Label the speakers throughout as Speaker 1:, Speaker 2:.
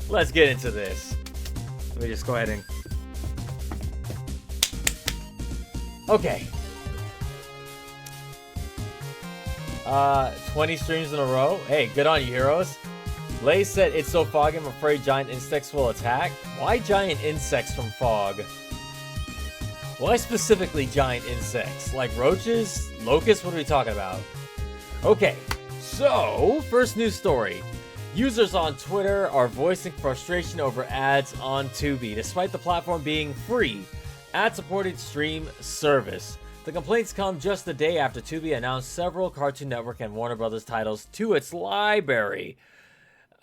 Speaker 1: let's get into this. Let me just go ahead and... Okay. 20 streams in a row. Hey, good on you, heroes. Lay said, it's so foggy, I'm afraid giant insects will attack. Why giant insects from fog? Why specifically giant insects? Like roaches? Locusts? What are we talking about? Okay, so, first news story. Users on Twitter are voicing frustration over ads on Tubi, despite the platform being free, ad-supported stream service. The complaints come just the day after Tubi announced several Cartoon Network and Warner Brothers titles to its library.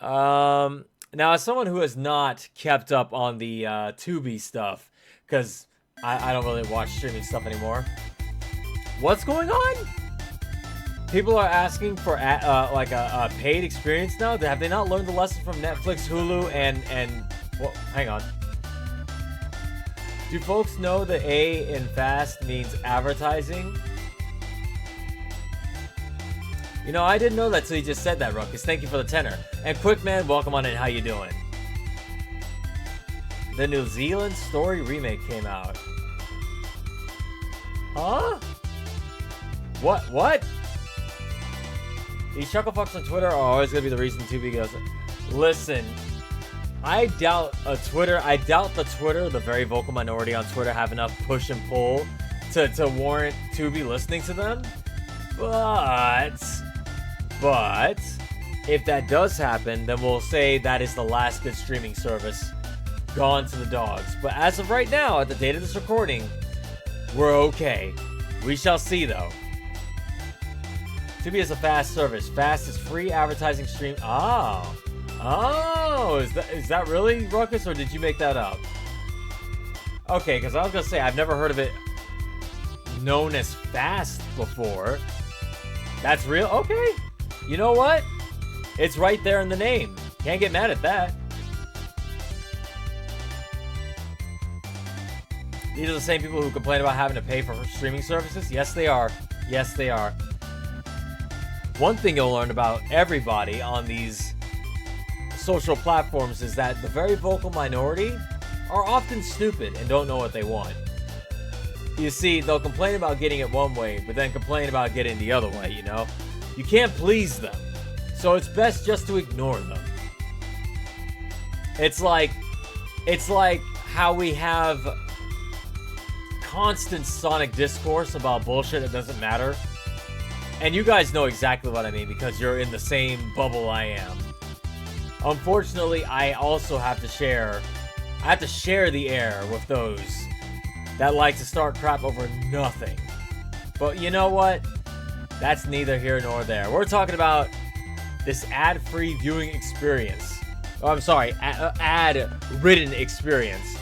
Speaker 1: Now, as someone who has not kept up on the Tubi stuff, because I don't really watch streaming stuff anymore, what's going on? People are asking for like a paid experience now. Have they not learned the lesson from Netflix, Hulu, and well, hang on. Do folks know the A in fast means advertising? You know, I didn't know that till you just said that, Ruckus. Thank you for the tenor. And Quickman, welcome on in. How you doing? The New Zealand Story remake came out. Huh? What? These chucklefucks on Twitter are always gonna be the reason Tubi goes. Listen, I doubt the Twitter, the very vocal minority on Twitter, have enough push and pull to warrant Tubi listening to them. But if that does happen, then we'll say that is the last good streaming service gone to the dogs. But as of right now, at the date of this recording, we're okay. We shall see though. Tubi is a fast service. Fast is free advertising stream. Oh, is that really, Ruckus, or did you make that up? Okay, because I was gonna say I've never heard of it known as fast before. That's real? Okay. You know what? It's right there in the name. Can't get mad at that. These are the same people who complain about having to pay for streaming services? Yes, they are. Yes, they are. One thing you'll learn about everybody on these social platforms is that the very vocal minority are often stupid and don't know what they want. You see, they'll complain about getting it one way, but then complain about getting the other way, you know? You can't please them. So it's best just to ignore them. It's like how we have constant sonic discourse about bullshit that doesn't matter. And you guys know exactly what I mean because you're in the same bubble I am. Unfortunately, I also have to share the air with those that like to start crap over nothing. But you know what? That's neither here nor there. We're talking about this ad-free viewing experience. Oh, I'm sorry, ad-ridden experience.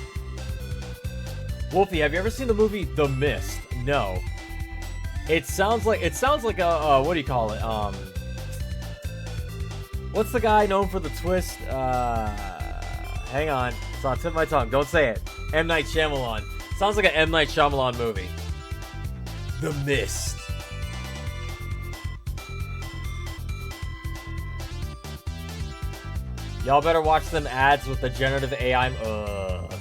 Speaker 1: Wolfie, have you ever seen the movie The Mist? No. It sounds like a what do you call it? What's the guy known for the twist? Hang on, it's on the tip of my tongue. Don't say it. M. Night Shyamalan. Sounds like an M. Night Shyamalan movie. The Mist. Y'all better watch them ads with the generative AI. Okay.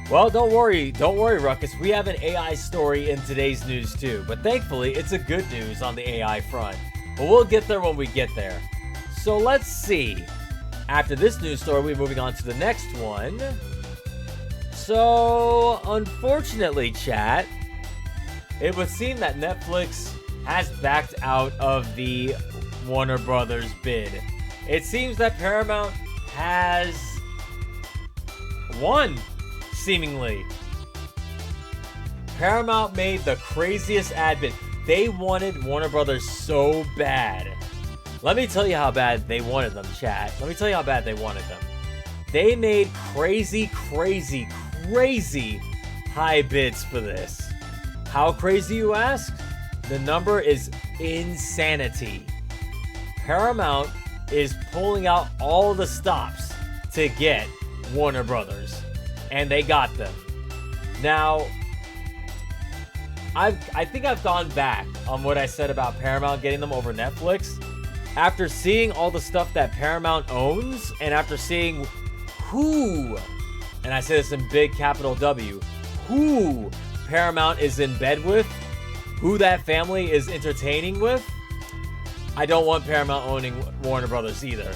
Speaker 1: Well, don't worry, Ruckus. We have an AI story in today's news too, but thankfully it's a good news on the AI front. But we'll get there when we get there. So let's see. After this news story, we're moving on to the next one. So, unfortunately, chat, it would seem that Netflix has backed out of the Warner Brothers bid. It seems that Paramount has won, seemingly. Paramount made the craziest ad bid. They wanted Warner Brothers so bad. Let me tell you how bad they wanted them, chat. Let me tell you how bad they wanted them. They made crazy high bids for this. How crazy, you ask? The number is insanity. Paramount is pulling out all the stops to get Warner Brothers, and they got them. Now, I think I've gone back on what I said about Paramount getting them over Netflix. after seeing all the stuff that Paramount owns, and after seeing who, and I say this in big capital W, who Paramount is in bed with, who that family is entertaining with, I don't want Paramount owning Warner Brothers either.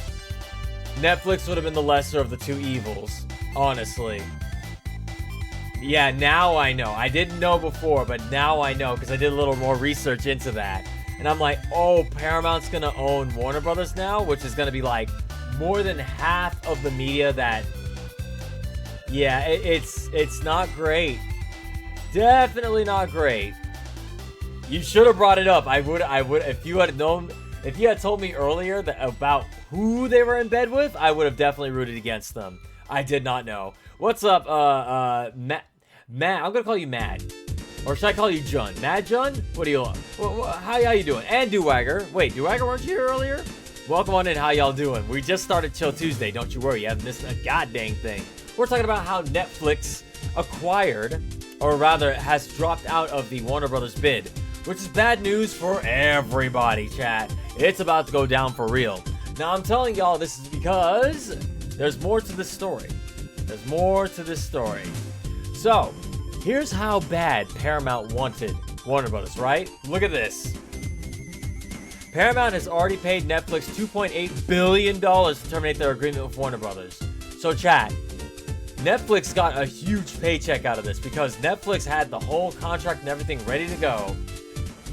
Speaker 1: Netflix would have been the lesser of the two evils, honestly. Yeah, now I know. I didn't know before, but now I know because I did a little more research into that. And I'm like, oh, Paramount's going to own Warner Brothers now, which is going to be like more than half of the media that... Yeah, it's not great. Definitely not great. You should have brought it up. I would if you had known, if you had told me earlier that about who they were in bed with, I would have definitely rooted against them. I did not know. What's up, Matt? I'm gonna call you Mad, or should I call you Jun? Mad Jun? What do you want? How you doing? And Dewagger. Wait, Dewagger, weren't you here earlier? Welcome on in. How y'all doing? We just started Chill Tuesday. Don't you worry. You haven't missed a goddamn thing. We're talking about how Netflix acquired, or rather, has dropped out of the Warner Brothers bid, which is bad news for everybody, chat. It's about to go down for real. Now, I'm telling y'all this is because there's more to this story. There's more to this story. So, here's how bad Paramount wanted Warner Brothers, right? Look at this. Paramount has already paid Netflix $2.8 billion to terminate their agreement with Warner Brothers. So, chat, Netflix got a huge paycheck out of this because Netflix had the whole contract and everything ready to go.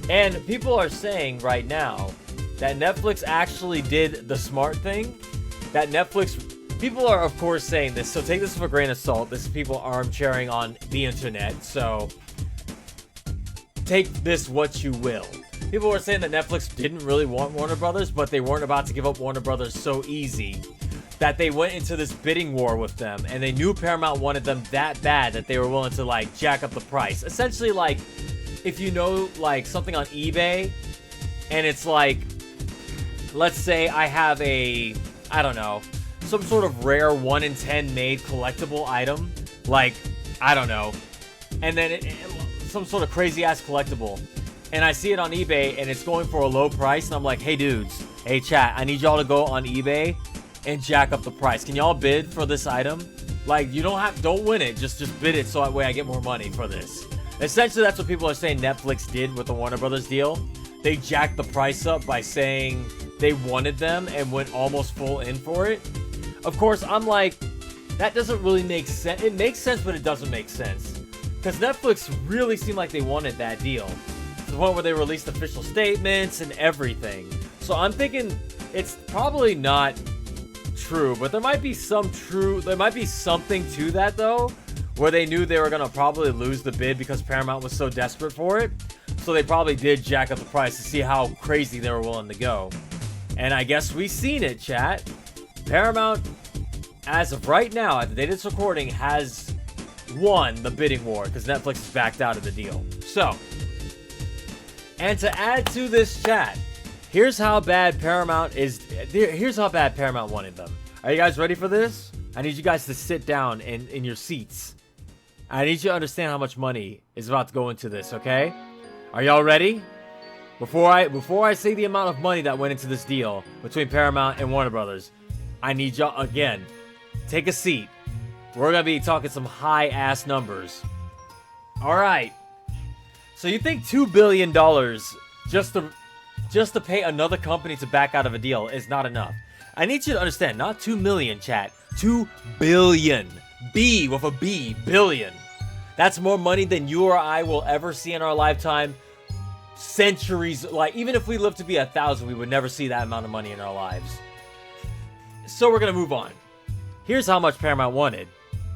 Speaker 1: And people are saying right now that Netflix actually did the smart thing. That Netflix... People are, of course, saying this, so take this with a grain of salt. This is people armchairing on the internet, so take this what you will. People were saying that Netflix didn't really want Warner Brothers, but they weren't about to give up Warner Brothers so easy that they went into this bidding war with them, and they knew Paramount wanted them that bad that they were willing to, like, jack up the price. Essentially, like, if you know, like, something on eBay, and it's like, let's say I have a, I don't know, some sort of rare 1 in 10 made collectible item, like, I don't know, and then some sort of crazy ass collectible, and I see it on eBay and it's going for a low price, and I'm like, hey dudes, hey chat, I need y'all to go on eBay and jack up the price. Can y'all bid for this item? Like, you don't win it, just bid it so that way I get more money for this. Essentially, that's what people are saying Netflix did with the Warner Brothers deal. They jacked the price up by saying they wanted them and went almost full in for it. Of course, I'm like, that doesn't really make sense. It makes sense, but it doesn't make sense. Because Netflix really seemed like they wanted that deal. To the point where they released official statements and everything. So I'm thinking it's probably not true, but there might be something to that though, where they knew they were going to probably lose the bid because Paramount was so desperate for it. So they probably did jack up the price to see how crazy they were willing to go. And I guess we've seen it, chat. Paramount, as of right now, at the date of this recording, has won the bidding war because Netflix has backed out of the deal. So, and to add to this chat, here's how bad Paramount wanted them. Are you guys ready for this? I need you guys to sit down in your seats. I need you to understand how much money is about to go into this, okay? Are y'all ready? Before I say the amount of money that went into this deal between Paramount and Warner Brothers, I need y'all, again, take a seat. We're going to be talking some high-ass numbers. Alright. So you think $2 billion just to pay another company to back out of a deal is not enough. I need you to understand, not 2 million, chat. 2 billion. B with a B. Billion. That's more money than you or I will ever see in our lifetime. Centuries, like, even if we live to be 1,000, we would never see that amount of money in our lives. So we're going to move on. Here's how much Paramount wanted.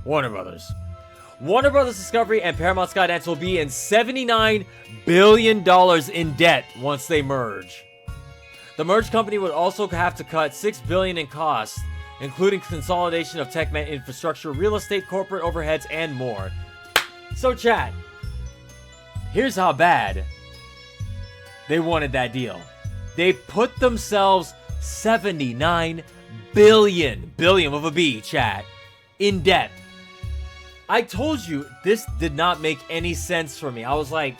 Speaker 1: Warner Brothers. Warner Brothers Discovery and Paramount Skydance will be in $79 billion in debt once they merge. The merged company would also have to cut $6 billion in costs, including consolidation of tech infrastructure, real estate, corporate overheads, and more. So chat, here's how bad they wanted that deal. They put themselves $79 billion with a B, chat, in debt. I told you this did not make any sense for me. I was like,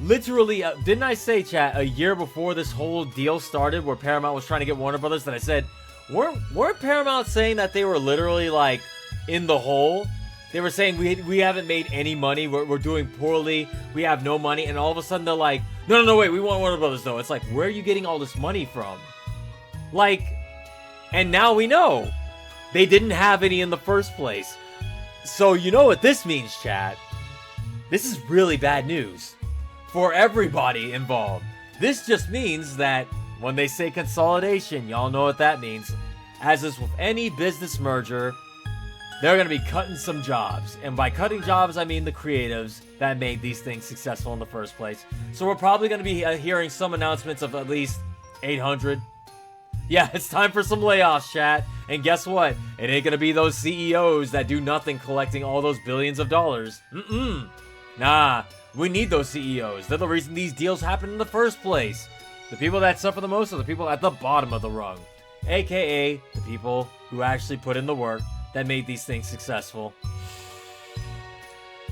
Speaker 1: literally, didn't I say, chat, a year before this whole deal started where Paramount was trying to get Warner Brothers, that I said, weren't Paramount saying that they were literally, like, in the hole? They were saying, we haven't made any money, we're doing poorly, we have no money, and all of a sudden they're like, no, wait, we want Warner Brothers, though. It's like, where are you getting all this money from? Like, and now we know. They didn't have any in the first place. So you know what this means, chat. This is really bad news for everybody involved. This just means that when they say consolidation, y'all know what that means. As is with any business merger, they're going to be cutting some jobs. And by cutting jobs, I mean the creatives that made these things successful in the first place. So we're probably going to be hearing some announcements of at least 800. Yeah, it's time for some layoffs, chat. And guess what? It ain't going to be those CEOs that do nothing collecting all those billions of dollars. Nah, we need those CEOs. They're the reason these deals happen in the first place. The people that suffer the most are the people at the bottom of the rung. AKA the people who actually put in the work that made these things successful.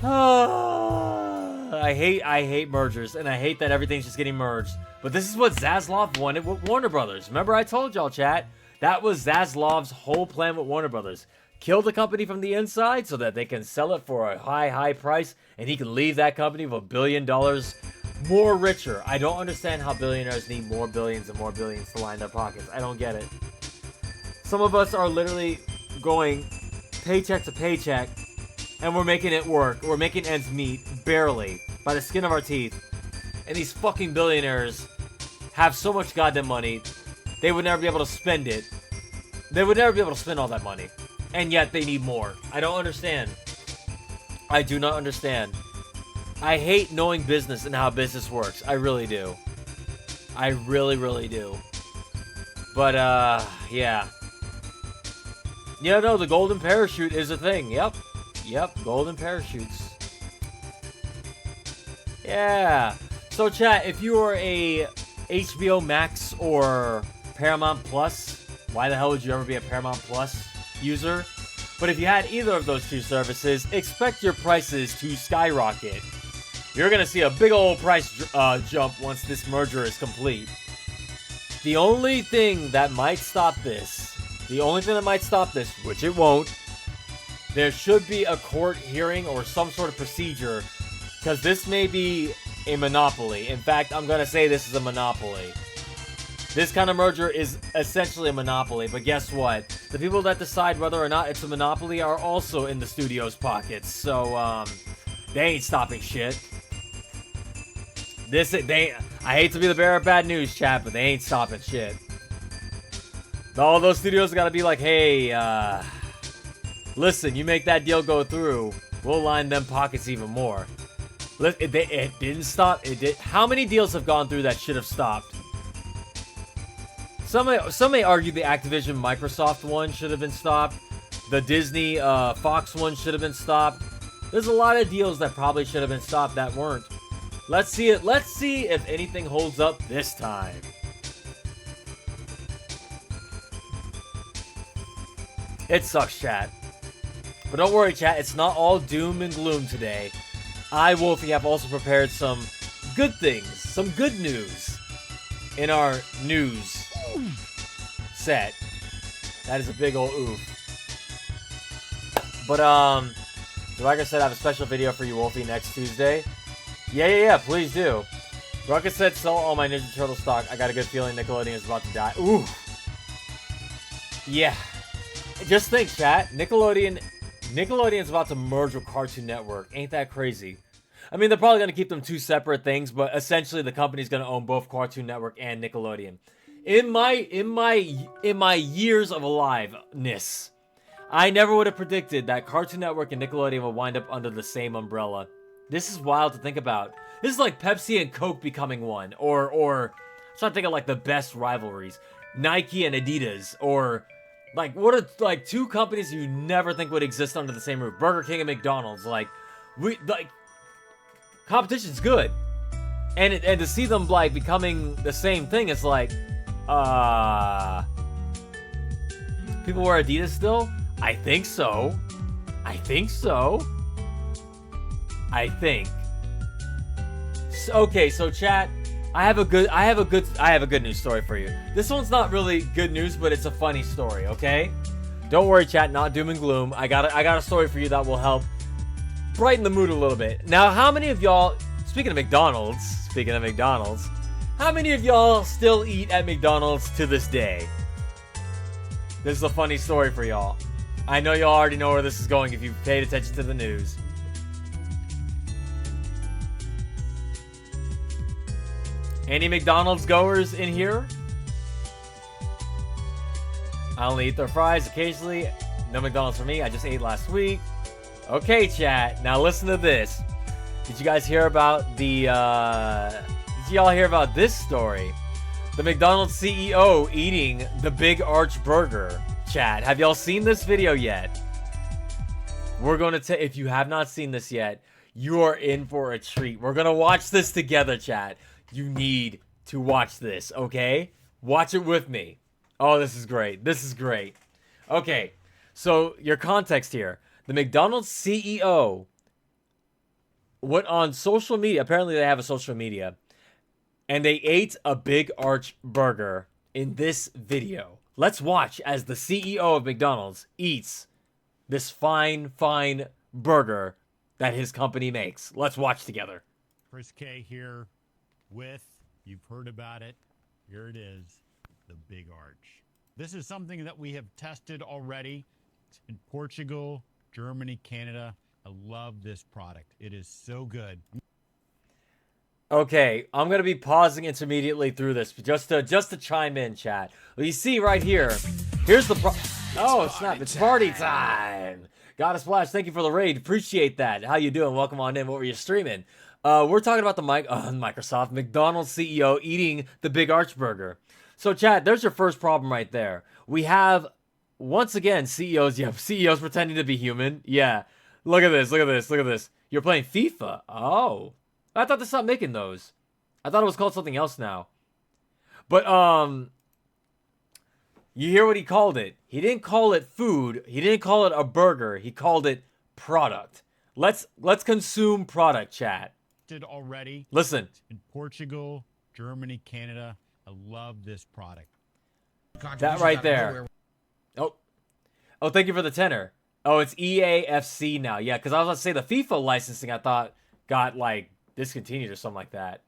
Speaker 1: I hate mergers, and I hate that everything's just getting merged. But this is what Zaslav wanted with Warner Brothers. Remember I told y'all, chat, that was Zaslav's whole plan with Warner Brothers. Kill the company from the inside so that they can sell it for a high price, and he can leave that company with $1 billion more richer. I don't understand how billionaires need more billions and more billions to line their pockets. I don't get it. Some of us are literally going paycheck to paycheck, and we're making it work. We're making ends meet, barely, by the skin of our teeth. And these fucking billionaires have so much goddamn money, they would never be able to spend it. They would never be able to spend all that money. And yet they need more. I don't understand. I do not understand. I hate knowing business and how business works. I really do. I really do. But, yeah. Yeah, no, the golden parachute is a thing. Yep, golden parachutes. Yeah. So, chat, if you are a HBO Max or Paramount Plus, why the hell would you ever be a Paramount Plus user? But if you had either of those two services, expect your prices to skyrocket. You're going to see a big old price jump once this merger is complete. The only thing that might stop this, which it won't, there should be a court hearing or some sort of procedure, because this may be a monopoly. In fact, I'm going to say this is a monopoly. This kind of merger is essentially a monopoly, but guess what? The people that decide whether or not it's a monopoly are also in the studio's pockets, so, they ain't stopping shit. I hate to be the bearer of bad news, chat, but they ain't stopping shit. All those studios gotta be like, hey, listen, you make that deal go through, we'll line them pockets even more. It didn't stop. It did. How many deals have gone through that should have stopped? Some may argue the Activision Microsoft one should have been stopped. The Disney Fox one should have been stopped. There's a lot of deals that probably should have been stopped that weren't. Let's see it. Let's see if anything holds up this time. It sucks, chat. But don't worry, chat. It's not all doom and gloom today. I, Wolfie, have also prepared some good things, some good news in our news set. That is a big old oof. But, like I said, I have a special video for you, Wolfie, next Tuesday. Yeah, please do. Ruckus said, sell all my Ninja Turtle stock. I got a good feeling Nickelodeon is about to die. Ooh. Yeah. Just think, chat. Nickelodeon's about to merge with Cartoon Network. Ain't that crazy? I mean, they're probably going to keep them two separate things, but essentially the company's going to own both Cartoon Network and Nickelodeon. In my years of aliveness, I never would have predicted that Cartoon Network and Nickelodeon would wind up under the same umbrella. This is wild to think about. This is like Pepsi and Coke becoming one, or I'm trying to think of like the best rivalries, Nike and Adidas, or like what are like two companies you never think would exist under the same roof, Burger King and McDonald's. Competition's good, and to see them like becoming the same thing is like, people wear Adidas still? I think so. Okay, so chat, I have a good news story for you. This one's not really good news, but it's a funny story, okay? Don't worry, chat, not doom and gloom. I got a story for you that will help brighten the mood a little bit. Now, how many of y'all, speaking of McDonald's, how many of y'all still eat at McDonald's to this day? This is a funny story for y'all. I know y'all already know where this is going if you've paid attention to the news. Any McDonald's goers in here? I only eat their fries occasionally. No McDonald's for me. I just ate last week. Okay, chat. Now listen to this. Did you guys hear about the... Did y'all hear about this story? The McDonald's CEO eating the Big Arch Burger. Chat, have y'all seen this video yet? We're going to... If you have not seen this yet, you are in for a treat. We're going to watch this together, chat. You need to watch this, okay? Watch it with me. Oh, this is great. This is great. Okay, so your context here. The McDonald's CEO went on social media. Apparently, they have a social media. And they ate a Big Arch Burger in this video. Let's watch as the CEO of McDonald's eats this fine burger that his company makes. Let's watch together.
Speaker 2: Chris K here with, you've heard about it, here it is, the Big Arch. This is something that we have tested already in Portugal, Germany, Canada. I love this product. It is so good.
Speaker 1: Okay, I'm gonna be pausing intermediately through this just to chime in, chat. Well, you see right here, here's the oh snap! It's party time. Got a splash. Thank you for the raid. Appreciate that. How you doing? Welcome on in. What were you streaming? We're talking about the Microsoft McDonald's CEO eating the Big Arch Burger. So, chat, there's your first problem right there. We have once again CEOs. Yeah, CEOs pretending to be human. Yeah, look at this. Look at this. Look at this. You're playing FIFA. Oh. I thought they stopped making those. I thought it was called something else now. But, you hear what he called it. He didn't call it food. He didn't call it a burger. He called it product. Let's consume product, chat.
Speaker 2: Did already.
Speaker 1: Listen.
Speaker 2: In Portugal, Germany, Canada. I love this product.
Speaker 1: That right there. Oh, thank you for the tenor. Oh, it's EAFC now. Yeah, because I was about to say the FIFA licensing I thought got, like, discontinued or something like that.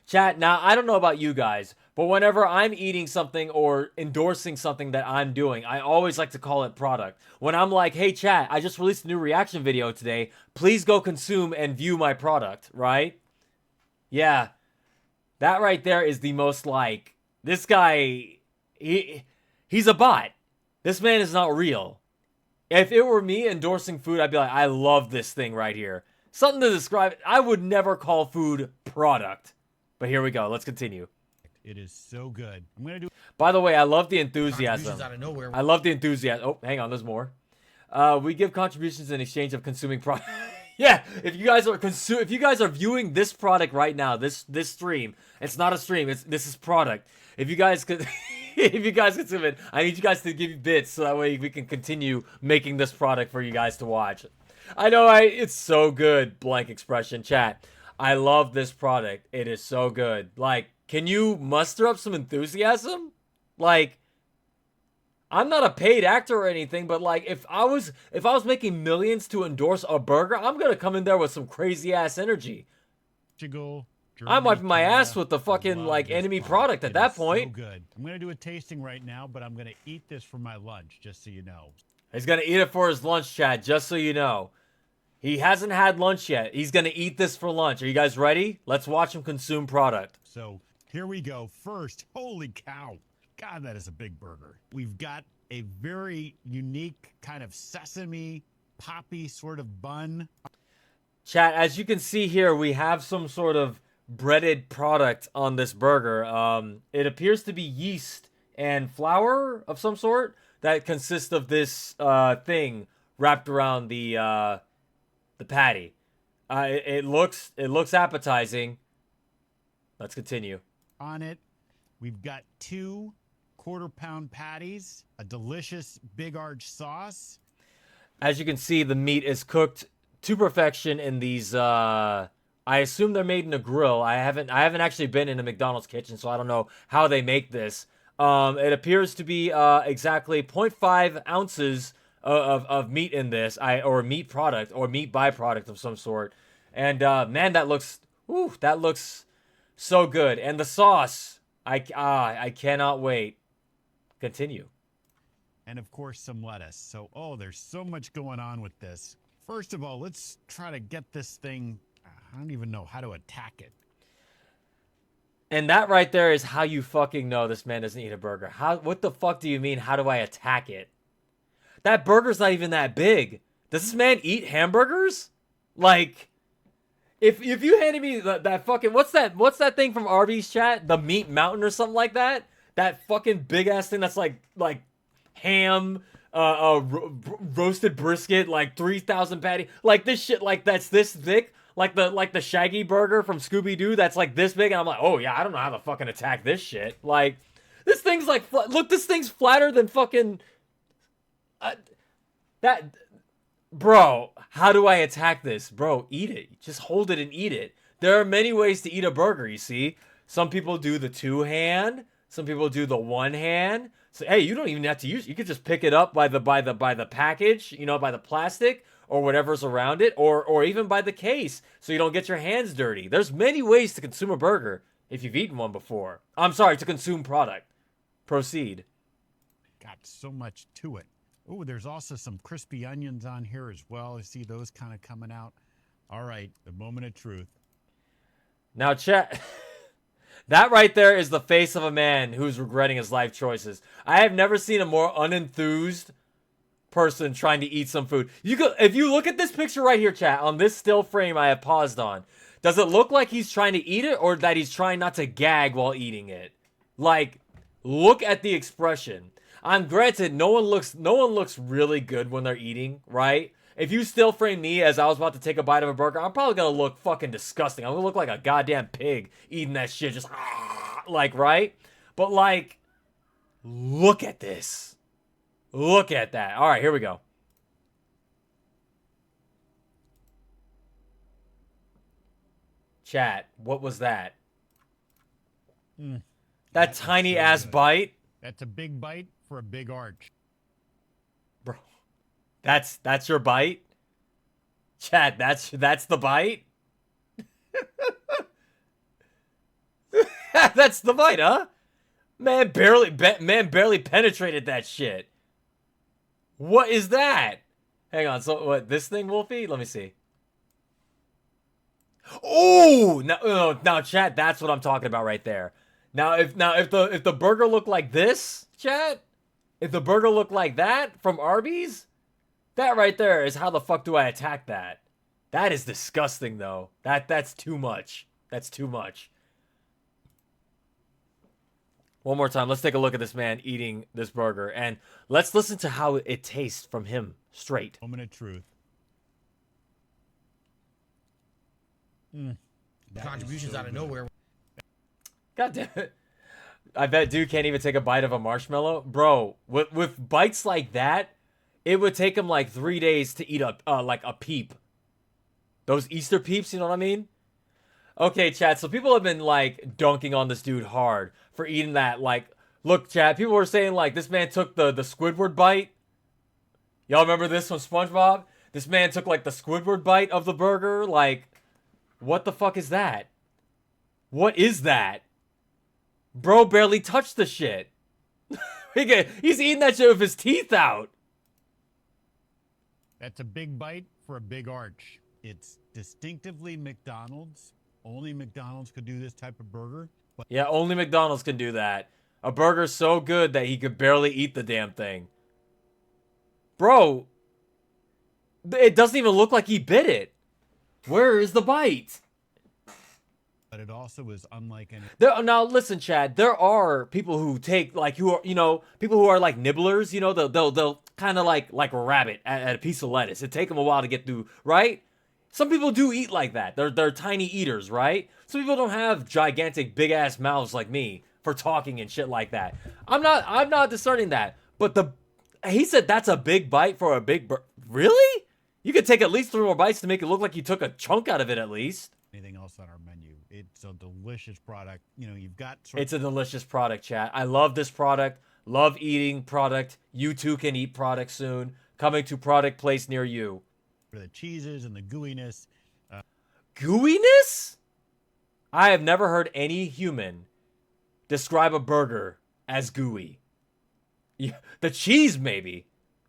Speaker 1: Chat, now, I don't know about you guys, but whenever I'm eating something or endorsing something that I'm doing, I always like to call it product. When I'm like, hey, chat, I just released a new reaction video today. Please go consume and view my product, right? Yeah. That right there is the most, like, this guy, he's a bot. This man is not real. If it were me endorsing food, I'd be like, I love this thing right here. Something to describe it. I would never call food product. But here we go. Let's continue.
Speaker 2: It is so good. I'm gonna do.
Speaker 1: By the way, I love the enthusiasm.
Speaker 3: Out of nowhere.
Speaker 1: I love the enthusiasm. Oh, hang on. There's more. We give contributions in exchange of consuming product. Yeah, if you guys are viewing this product right now, this stream, it's not a stream. This is product. If you guys could, if you guys consume it, I need you guys to give me bits so that way we can continue making this product for you guys to watch. I know, it's so good. Blank expression, chat. I love this product. It is so good. Like, can you muster up some enthusiasm? Like, I'm not a paid actor or anything, but like, if I was making millions to endorse a burger, I'm gonna come in there with some crazy ass energy. I'm wiping my ass with the fucking like enemy product at that point.
Speaker 2: So good. I'm gonna do a tasting right now, but I'm gonna eat this for my lunch, just so you know.
Speaker 1: He's gonna eat it for his lunch, chat, just so you know. He hasn't had lunch yet. He's gonna eat this for lunch. Are you guys ready? Let's watch him consume product.
Speaker 2: So here we go. First, holy cow. God, that is a big burger. We've got a very unique kind of sesame poppy sort of bun.
Speaker 1: Chat, as you can see here, we have some sort of breaded product on this burger. It appears to be yeast and flour of some sort that consists of this thing wrapped around the patty. It looks appetizing. Let's continue.
Speaker 2: On it, we've got 2 quarter-pound patties, a delicious Big Arch sauce.
Speaker 1: As you can see, the meat is cooked to perfection in these, I I assume they're made in a grill. I haven't actually been in a McDonald's kitchen, so I don't know how they make this. It appears to be exactly 0.5 ounces of meat in this, or meat product or meat byproduct of some sort. And man, that looks so good. And the sauce, I cannot wait. Continue.
Speaker 2: And of course, some lettuce. So, there's so much going on with this. First of all, let's try to get this thing. I don't even know how to attack it.
Speaker 1: And that right there is how you fucking know this man doesn't eat a burger. What the fuck do you mean, how do I attack it? That burger's not even that big. Does this man eat hamburgers? Like, if you handed me that fucking, what's that thing from Arby's, chat? The Meat Mountain or something like that? That fucking big ass thing that's like ham, roasted brisket, like 3,000 patty, like this shit, like that's this thick. Like the Shaggy Burger from Scooby-Doo that's like this big, and I'm like, oh yeah, I don't know how to fucking attack this shit. Like, this thing's like, look, this thing's flatter than fucking, bro, how do I attack this? Bro, eat it. Just hold it and eat it. There are many ways to eat a burger, you see. Some people do the two hand, some people do the one hand. So, hey, you don't even have to use, you could just pick it up by the package, you know, by the plastic, or whatever's around it, or even by the case, so you don't get your hands dirty. There's many ways to consume a burger if you've eaten one before. I'm sorry, to consume product. Proceed.
Speaker 2: Got so much to it. Oh, there's also some crispy onions on here as well. I see those kind of coming out. All right, the moment of truth.
Speaker 1: Now, chat. That right there is the face of a man who's regretting his life choices. I have never seen a more unenthused person trying to eat some food. If you look at this picture right here, chat, on this still frame I have paused on, does it look like he's trying to eat it, or that he's trying not to gag while eating it? Like, look at the expression. I'm granted, no one looks really good when they're eating, right? If you still frame me as I was about to take a bite of a burger, I'm probably gonna look fucking disgusting. I'm gonna look like a goddamn pig eating that shit, just like, right? But like, look at this. Look at that. All right, here we go. Chat, what was that? That tiny ass bite?
Speaker 2: That's a big bite for a big arch.
Speaker 1: Bro, that's your bite? Chat, that's the bite? That's the bite, huh? Man barely penetrated that shit. What is that? Hang on, so what, this thing, Wolfie? Let me see. Oh, now, chat, that's what I'm talking about right there. Now, if the burger looked like this, chat, if the burger looked like that from Arby's, that right there is how the fuck do I attack that? That is disgusting, though. That's too much. That's too much. One more time, let's take a look at this man eating this burger, and let's listen to how it tastes from him straight.
Speaker 2: Moment of truth.
Speaker 3: Contributions out of nowhere.
Speaker 1: God damn it. I bet dude can't even take a bite of a marshmallow. Bro, with bites like that, it would take him like 3 days to eat like a peep. Those Easter peeps, you know what I mean? Okay, chat, so people have been, like, dunking on this dude hard for eating that, like, look, chat, people were saying, like, this man took the Squidward bite. Y'all remember this from SpongeBob? This man took, like, the Squidward bite of the burger. Like, what the fuck is that? What is that? Bro barely touched the shit. He's eating that shit with his teeth out.
Speaker 2: That's a big bite for a big arch. It's distinctively McDonald's. Only McDonald's could do this type of burger. But
Speaker 1: yeah, only McDonald's can do that. A burger so good that he could barely eat the damn thing. Bro, it doesn't even look like he bit it. Where is the bite?
Speaker 2: But it also is unlike any.
Speaker 1: Now listen, Chad. There are people who take who are people who are like nibblers. You know, they'll kind of like a rabbit at a piece of lettuce. It take them a while to get through, right? Some people do eat like that. They're tiny eaters, right? Some people don't have gigantic big ass mouths like me for talking and shit like that. I'm not discerning that. But he said that's a big bite for a big really? You could take at least 3 more bites to make it look like you took a chunk out of it at least.
Speaker 2: anything else on our menu. It's a delicious product. You know, you've got
Speaker 1: It's a delicious product, chat. I love this product. Love eating product. You too can eat product soon. Coming to product place near you.
Speaker 2: the cheeses and the gooiness.
Speaker 1: Gooiness? I have never heard any human describe a burger as gooey. The cheese, maybe.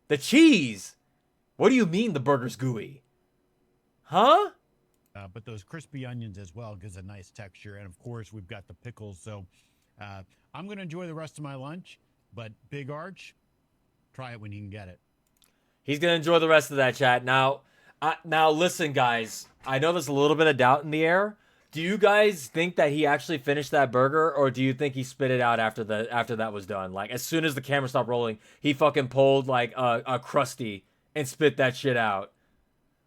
Speaker 1: The cheese. What do you mean the burger's gooey? Huh?
Speaker 2: But those crispy onions as well gives a nice texture. And of course, we've got the pickles. So I'm going to enjoy the rest of my lunch. But Big Arch, try it when you can get it.
Speaker 1: He's going to enjoy the rest of that, chat. Now listen, guys. I know there's a little bit of doubt in the air. Do you guys think that he actually finished that burger, or do you think he spit it out after that was done? Like, as soon as the camera stopped rolling, he fucking pulled, like, a Krusty and spit that shit out.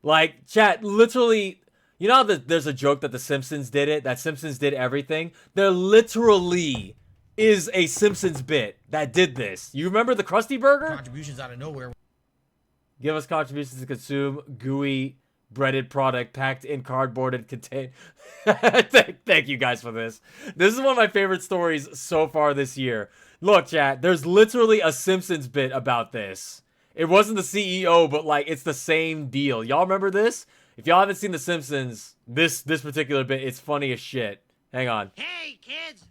Speaker 1: Like, chat, literally... You know how there's a joke that The Simpsons did it? That Simpsons did everything? There literally is a Simpsons bit that did this. You remember the Krusty Burger?
Speaker 3: Contributions out of nowhere.
Speaker 1: Give us contributions to consume gooey breaded product packed in cardboard and contained. Thank you guys for this. This is one of my favorite stories so far this year. Look, chat, there's literally a Simpsons bit about this. It wasn't the CEO, but like it's the same deal. Y'all remember this? If y'all haven't seen The Simpsons, this particular bit, it's funny as shit. Hang on.
Speaker 4: Hey, kids!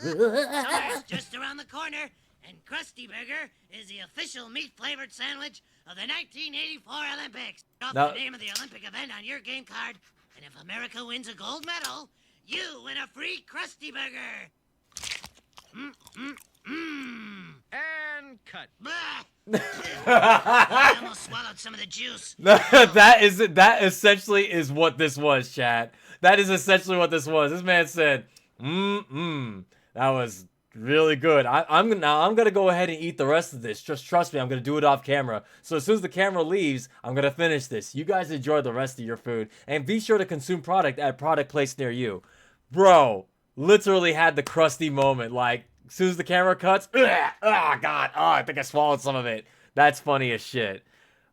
Speaker 4: Summer's just around the corner, and Krusty Burger is the official meat-flavored sandwich of the 1984 Olympics. Drop
Speaker 1: Now-
Speaker 4: the name of the Olympic event on your game card, and if America wins a gold medal, you win a free Krusty Burger.
Speaker 3: And cut.
Speaker 4: I almost swallowed some of the juice.
Speaker 1: that essentially is what this was, chat. That is essentially what this was. This man said, that was really good. I'm gonna go ahead and eat the rest of this. Just trust me, I'm gonna do it off camera. So as soon as the camera leaves, I'm gonna finish this. You guys enjoy the rest of your food, and be sure to consume product at product place near you. Bro, literally had the Krusty moment. Like, as soon as the camera cuts, I think I swallowed some of it. That's funny as shit.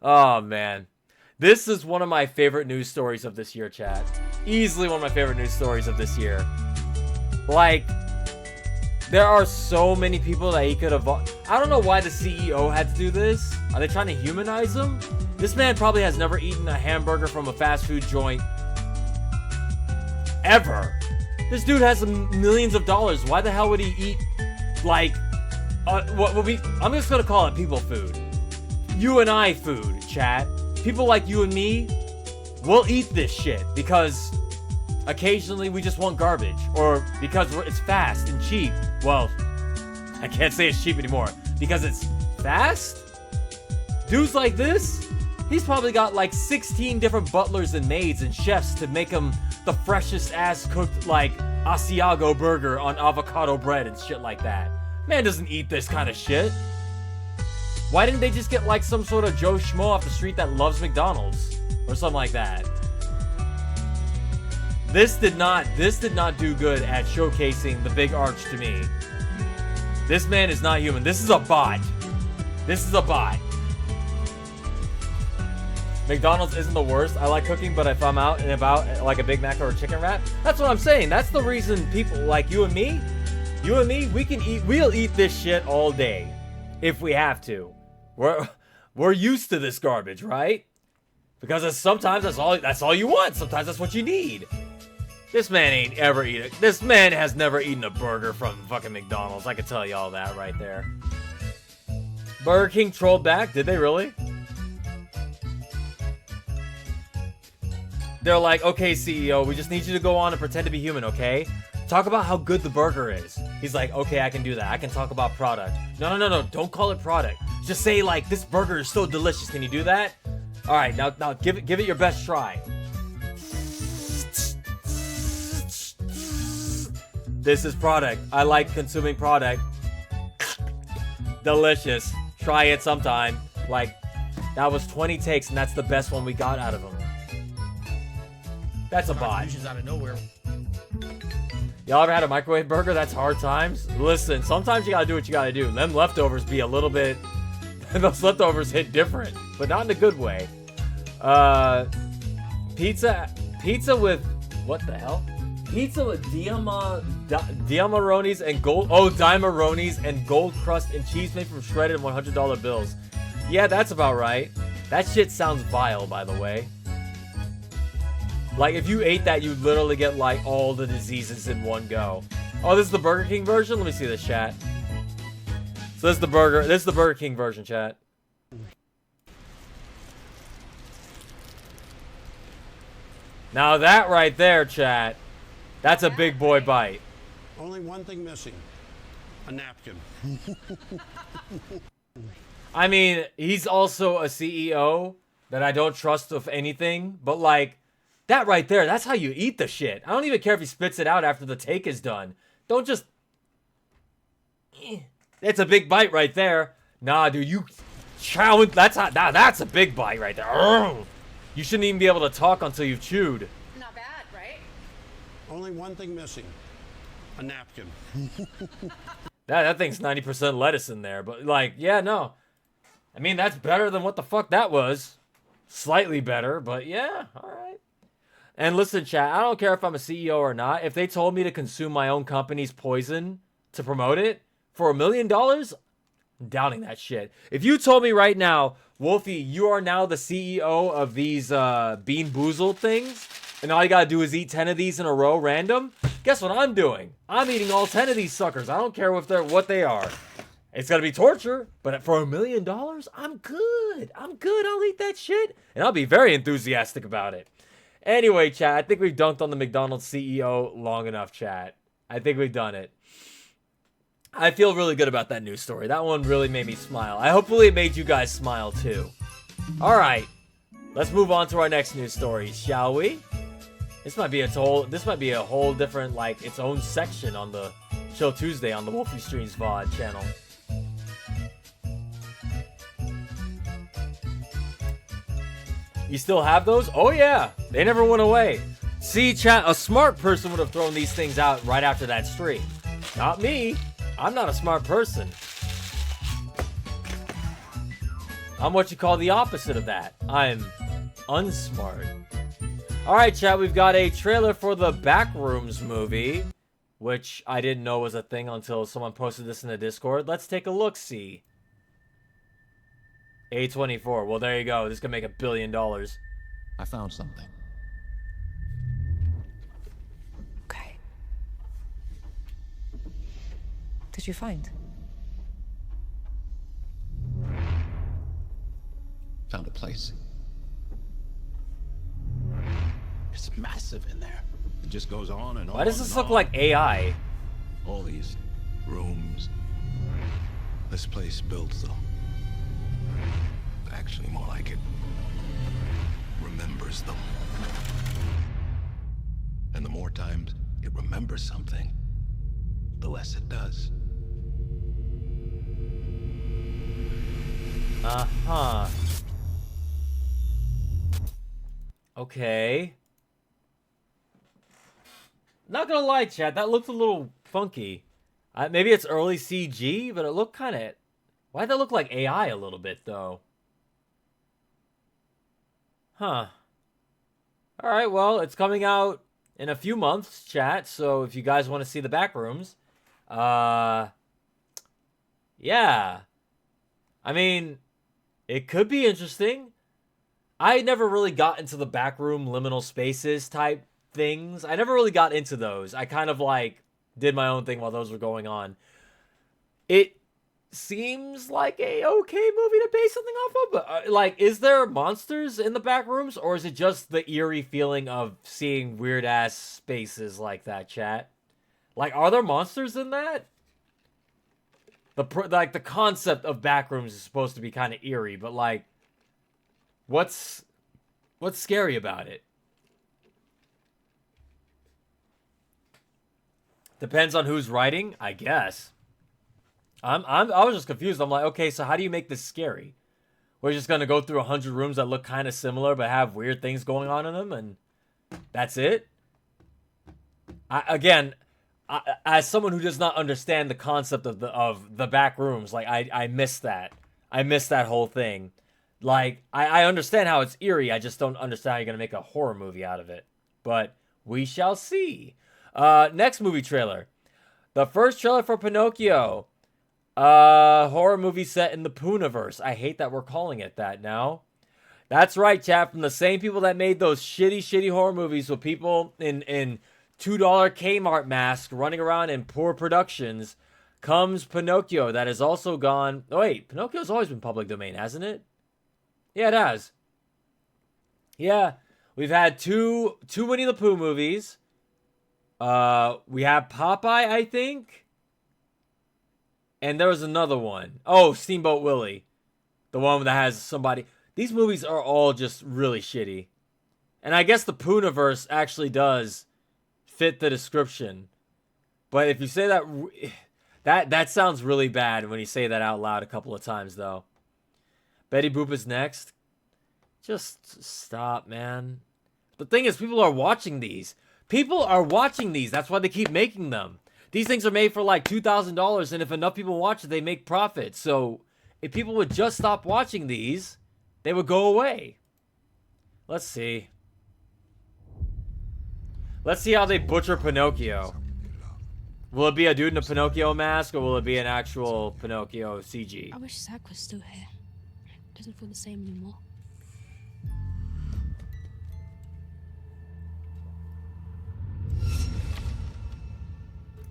Speaker 1: Oh man, this is one of my favorite news stories of this year, chat. Easily one of my favorite news stories of this year. Like, there are so many people that he could have... I don't know why the CEO had to do this. Are they trying to humanize him? This man probably has never eaten a hamburger from a fast food joint ever. This dude has millions of dollars. Why the hell would he eat, like, what would be... I'm just gonna call it people food. You and I food, chat. People like you and me, we'll eat this shit because occasionally we just want garbage, or because it's fast and cheap. Well, I can't say it's cheap anymore because it's fast. Dudes like this, he's probably got like 16 different butlers and maids and chefs to make him the freshest ass cooked like Asiago burger on avocado bread and shit like that. Man doesn't eat this kind of shit. Why didn't they just get like some sort of Joe Schmo off the street that loves McDonald's or something like that? This did not do good at showcasing the Big Arch to me. This man is not human. This is a bot. This is a bot. McDonald's isn't the worst. I like cooking, but if I'm out and about like a Big Mac or a chicken wrap, that's what I'm saying. That's the reason people like you and me, we'll eat this shit all day if we have to. We're used to this garbage, right? Because sometimes that's all you want. Sometimes that's what you need. This man ain't ever eaten. This man has never eaten a burger from fucking McDonald's. I can tell you all that right there. Burger King trolled back. Did they really? They're like, okay, CEO, we just need you to go on and pretend to be human, okay? Talk about how good the burger is. He's like, okay, I can do that. I can talk about product. No. Don't call it product. Just say, like, this burger is so delicious. Can you do that? All right, now give it your best try. This is product. I like consuming product. Delicious. Try it sometime. Like, that was 20 takes, and that's the best one we got out of him. That's a bot.
Speaker 3: Contributions out of nowhere.
Speaker 1: Y'all ever had a microwave burger? That's hard times. Listen, sometimes you gotta do what you gotta do. Them leftovers be a little bit... Those leftovers hit different, but not in a good way. Pizza Pizza with what the hell? Pizza with diamaronis and gold. Oh, diamaronis and gold crust and cheese made from shredded $100 bills. Yeah, that's about right. That shit sounds vile, by the way. Like, if you ate that, you'd literally get, like, all the diseases in one go. Oh, this is the Burger King version? Let me see this, chat. So this is the Burger King version, chat. Now that right there, chat, that's a big boy bite.
Speaker 5: Only one thing missing. A napkin.
Speaker 1: I mean, he's also a CEO that I don't trust with anything, but like, that right there, that's how you eat the shit. I don't even care if he spits it out after the take is done. Don't just... It's a big bite right there. Nah, dude, you... That's a big bite right there. You shouldn't even be able to talk until you've chewed.
Speaker 6: Not bad, right?
Speaker 5: Only one thing missing. A napkin.
Speaker 1: That thing's 90% lettuce in there, but like, yeah, no. I mean, that's better than what the fuck that was. Slightly better, but yeah, alright. And listen, chat, I don't care if I'm a CEO or not. If they told me to consume my own company's poison to promote it for $1 million, I'm doubting that shit. If you told me right now, Wolfie, you are now the CEO of these Bean Boozled things, and all you gotta do is eat 10 of these in a row random, guess what I'm doing? I'm eating all 10 of these suckers. I don't care what they are. It's gonna be torture, but for $1 million, I'm good. I'm good. I'll eat that shit, and I'll be very enthusiastic about it. Anyway, chat, I think we've dunked on the McDonald's CEO long enough, chat. I think we've done it. I feel really good about that news story. That one really made me smile. Hopefully it made you guys smile too. Alright. Let's move on to our next news story, shall we? This might be a whole different, like, its own section on the Chill Tuesday on the Wolfie Streams VOD channel. You still have those? Oh yeah, they never went away. See, chat, a smart person would have thrown these things out right after that stream. Not me. I'm not a smart person. I'm what you call the opposite of that. I'm unsmart. Alright, chat, we've got a trailer for the Backrooms movie, which I didn't know was a thing until someone posted this in the Discord. Let's take a look-see. A24. Well, there you go. This could make $1 billion.
Speaker 7: I found something.
Speaker 6: Okay. Did you find?
Speaker 7: Found a place. It's massive in there. It just goes on and on.
Speaker 1: Why does this
Speaker 7: and
Speaker 1: look
Speaker 7: on.
Speaker 1: like AI?
Speaker 7: All these rooms. This place builds them. Actually, more like it remembers them. And the more times it remembers something, the less it does.
Speaker 1: Uh-huh. Okay. Not gonna lie, chat, that looked a little funky. Maybe it's early CG, but it looked kind of... Why'd that look like AI a little bit, though? Huh. Alright, well, it's coming out in a few months, chat, so if you guys want to see the Backrooms, yeah. I mean, it could be interesting. I never really got into the backroom liminal spaces type things. I never really got into those. I kind of, like, did my own thing while those were going on. It seems like a okay movie to base something off of, but like, is there monsters in the back rooms, or is it just the eerie feeling of seeing weird ass spaces like that, chat? Like, are there monsters in that? The concept of back rooms is supposed to be kind of eerie, but like, what's scary about it? Depends on who's writing, I guess. I was just confused. I'm like, okay, so how do you make this scary? We're just gonna go through 100 rooms that look kind of similar but have weird things going on in them, and that's it? As someone who does not understand the concept of the back rooms, like, I miss that. I miss that whole thing. Like, I understand how it's eerie. I just don't understand how you're gonna make a horror movie out of it. but we shall see. Next movie trailer. The first trailer for Pinocchio. Horror movie set in the Poonaverse. I hate that we're calling it that now. That's right, chat. From the same people that made those shitty horror movies with people in $2 Kmart masks running around in poor productions comes Pinocchio that has also gone... Oh, wait. Pinocchio's always been public domain, hasn't it? Yeah, it has. Yeah. We've had two Winnie the Pooh movies. We have Popeye, I think. And there was another one. Oh, Steamboat Willie. The one that has somebody... These movies are all just really shitty. And I guess the Poonaverse actually does fit the description. But if you say that... That sounds really bad when you say that out loud a couple of times, though. Betty Boop is next. Just stop, man. The thing is, people are watching these. People are watching these. That's why they keep making them. These things are made for like $2,000, and if enough people watch it, they make profit. So if people would just stop watching these, they would go away. Let's see. Let's see how they butcher Pinocchio. Will it be a dude in a Pinocchio mask, or will it be an actual Pinocchio CG?
Speaker 8: I wish Zach was still here. It doesn't feel the same anymore.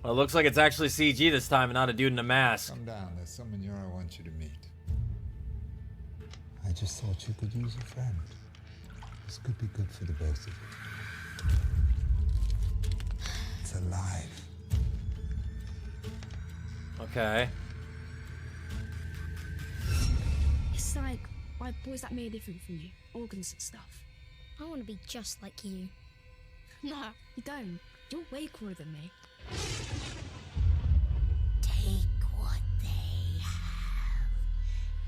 Speaker 1: Well, it looks like it's actually CG this time and not a dude in a mask.
Speaker 9: Come down. There's someone here I want you to meet. I just thought you could use a friend. This could be good for the both of you. It's alive.
Speaker 1: Okay.
Speaker 8: It's like white boys that made different from you. Organs and stuff.
Speaker 10: I want to be just like you.
Speaker 8: Nah, you don't. You're way cooler than me.
Speaker 10: Take what they have,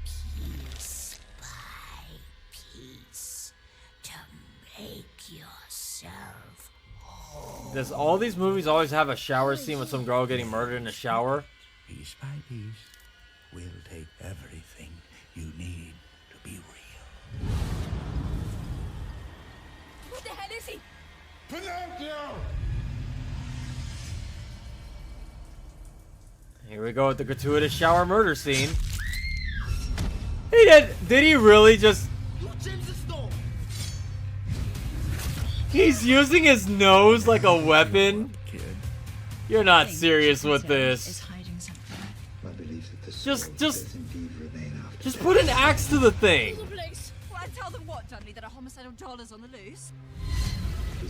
Speaker 10: piece by piece, to make yourself whole.
Speaker 1: Does all these movies always have a shower scene with some girl getting murdered in a shower?
Speaker 7: Piece by piece, we'll take everything you need to be real.
Speaker 8: What the hell is he?
Speaker 9: Pinocchio!
Speaker 1: Here we go with the gratuitous shower murder scene. He did he really just... He's using his nose like a weapon? You're not serious with this.
Speaker 7: My belief that the
Speaker 1: Just
Speaker 7: does indeed remain after
Speaker 1: just put an axe to the thing.
Speaker 6: Police! Well, I tell them what, Dudley, that a homicidal doll is on the loose?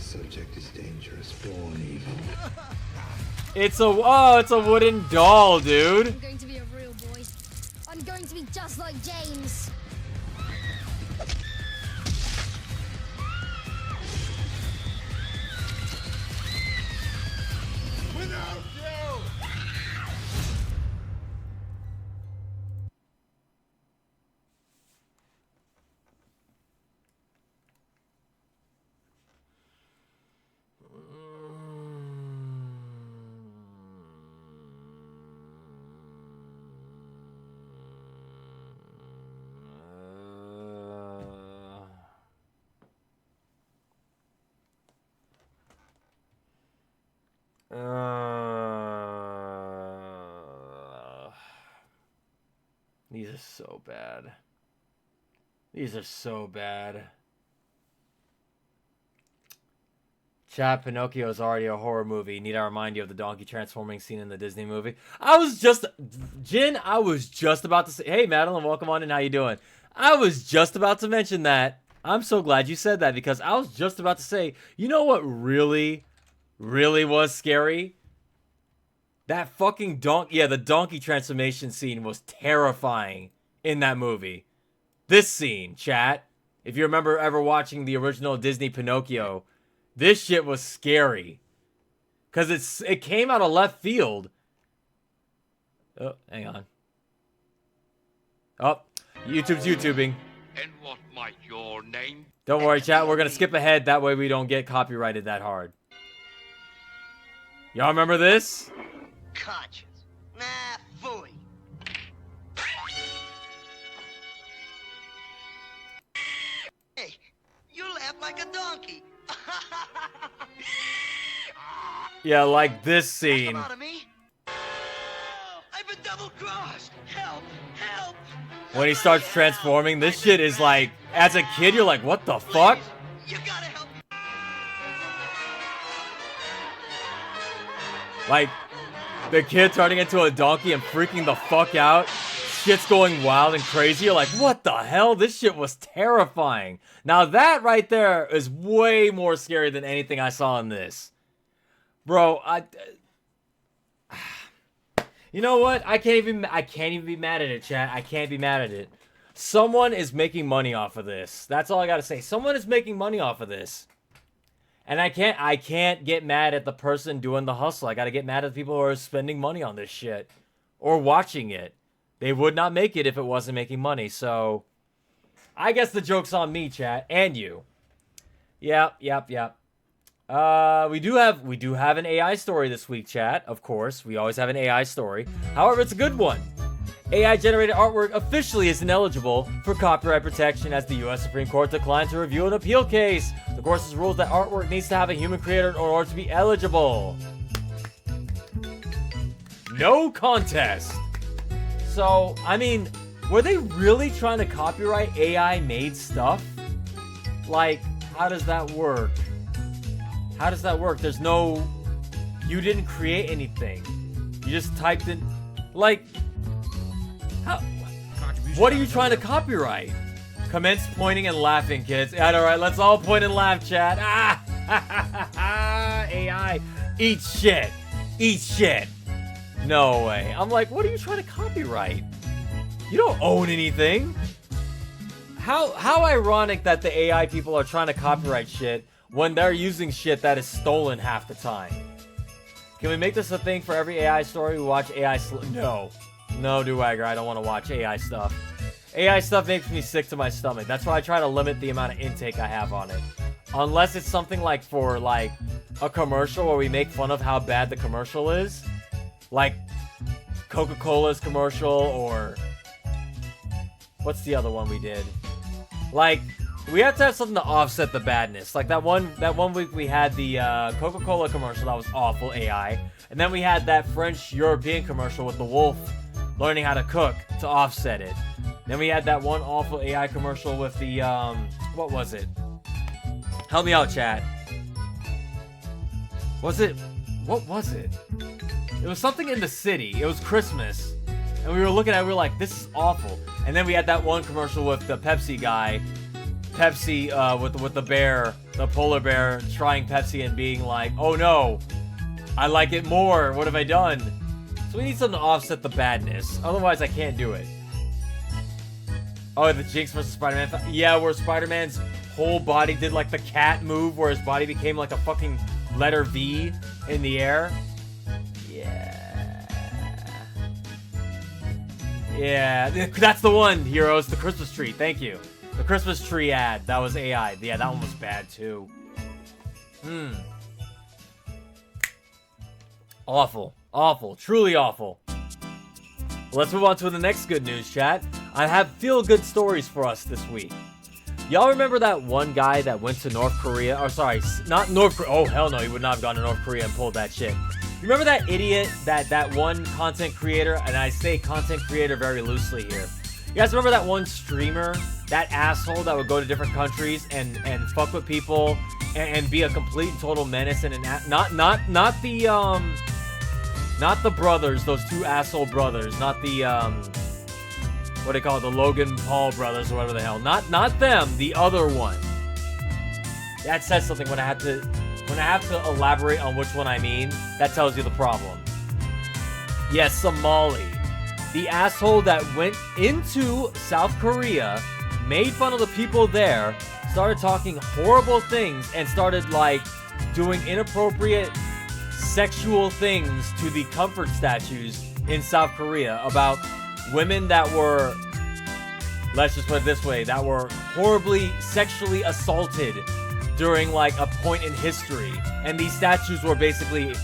Speaker 7: the subject is dangerous, born evil.
Speaker 1: It's a wooden doll, dude.
Speaker 10: I'm going to be a real boy. I'm going to be just like James.
Speaker 9: Without you!
Speaker 1: These are so bad. These are so bad. Chat, Pinocchio is already a horror movie. Need I remind you of the donkey transforming scene in the Disney movie? I was just about to say, hey, Madeline, welcome on in. How you doing? I was just about to mention that. I'm so glad you said that because I was just about to say, you know what really was scary? That fucking the donkey transformation scene was terrifying in that movie. This scene, chat, if you remember ever watching the original Disney Pinocchio, this shit was scary. Because it came out of left field. Oh, hang on. Oh, YouTube's YouTubing.
Speaker 11: And what might your name?
Speaker 1: Don't worry, chat, we're going to skip ahead. That way we don't get copyrighted that hard. Y'all remember this?
Speaker 4: Conscience. Nah, phooey. Hey, you laugh like a donkey.
Speaker 1: Yeah, like this scene.
Speaker 3: Come out of me. I've been double-crossed. Help! Help!
Speaker 1: When he starts transforming, this shit is like, as a kid, you're like, what the fuck?
Speaker 3: You gotta help.
Speaker 1: Like, the kid turning into a donkey and freaking the fuck out. Shit's going wild and crazy. You're like, what the hell? This shit was terrifying. Now that right there is way more scary than anything I saw in this. Bro, you know what? I can't even be mad at it, chat. I can't be mad at it. Someone is making money off of this. That's all I gotta say. Someone is making money off of this. And I can't get mad at the person doing the hustle. I gotta get mad at the people who are spending money on this shit. Or watching it. They would not make it if it wasn't making money. So, I guess the joke's on me, chat. And you. Yep. We do have an AI story this week, chat. Of course, we always have an AI story. However, it's a good one. AI-generated artwork officially is ineligible for copyright protection as the U.S. Supreme Court declined to review an appeal case. The court rules that artwork needs to have a human creator in order to be eligible. No contest. So, I mean, were they really trying to copyright AI-made stuff? Like, how does that work? How does that work? There's no... You didn't create anything. You just typed in... Like... How... What are you trying to copyright? Commence pointing and laughing, kids. Alright, let's all point and laugh, chat. AI. Eat shit. Eat shit. No way. I'm like, what are you trying to copyright? You don't own anything. How ironic that the AI people are trying to copyright shit when they're using shit that is stolen half the time. Can we make this a thing for every AI story we watch AI No. No, Dewagger, I don't want to watch AI stuff. AI stuff makes me sick to my stomach. That's why I try to limit the amount of intake I have on it. Unless it's something like for, like, a commercial where we make fun of how bad the commercial is. Like, Coca-Cola's commercial, or... What's the other one we did? Like... We have to have something to offset the badness. Like that one week we had the Coca-Cola commercial that was awful AI. And then we had that French-European commercial with the wolf learning how to cook to offset it. Then we had that one awful AI commercial with the, what was it? Help me out, chat. What was it? It was something in the city. It was Christmas. And we were looking at it, we were like, this is awful. And then we had that one commercial with the Pepsi guy. Pepsi with the bear, the polar bear, trying Pepsi and being like, oh no, I like it more, what have I done? So we need something to offset the badness, otherwise I can't do it. Oh, the Jinx versus Spider-Man? Yeah, where Spider-Man's whole body did like the cat move, where his body became like a fucking letter V in the air. Yeah, that's the one, heroes, the Christmas tree, thank you. The Christmas tree ad, that was AI. Yeah, that one was bad too. Awful. Awful. Truly awful. Let's move on to the next good news, chat. I have feel-good stories for us this week. Y'all remember that one guy that went to North Korea? Or sorry, not North Korea. Oh, hell no, he would not have gone to North Korea and pulled that shit. You remember that idiot, that one content creator? And I say content creator very loosely here. You guys remember that one streamer? That asshole that would go to different countries and fuck with people and be a complete and total menace and not the brothers, those two asshole brothers, not the what do they call it, the Logan Paul brothers or whatever the hell. Not them, the other one. That says something when I have to elaborate on which one I mean. That tells you the problem. Yes, Somali. The asshole that went into South Korea, made fun of the people there, started talking horrible things, and started, like, doing inappropriate sexual things to the comfort statues in South Korea about women that were, let's just put it this way, that were horribly sexually assaulted during, like, a point in history. And these statues were basically,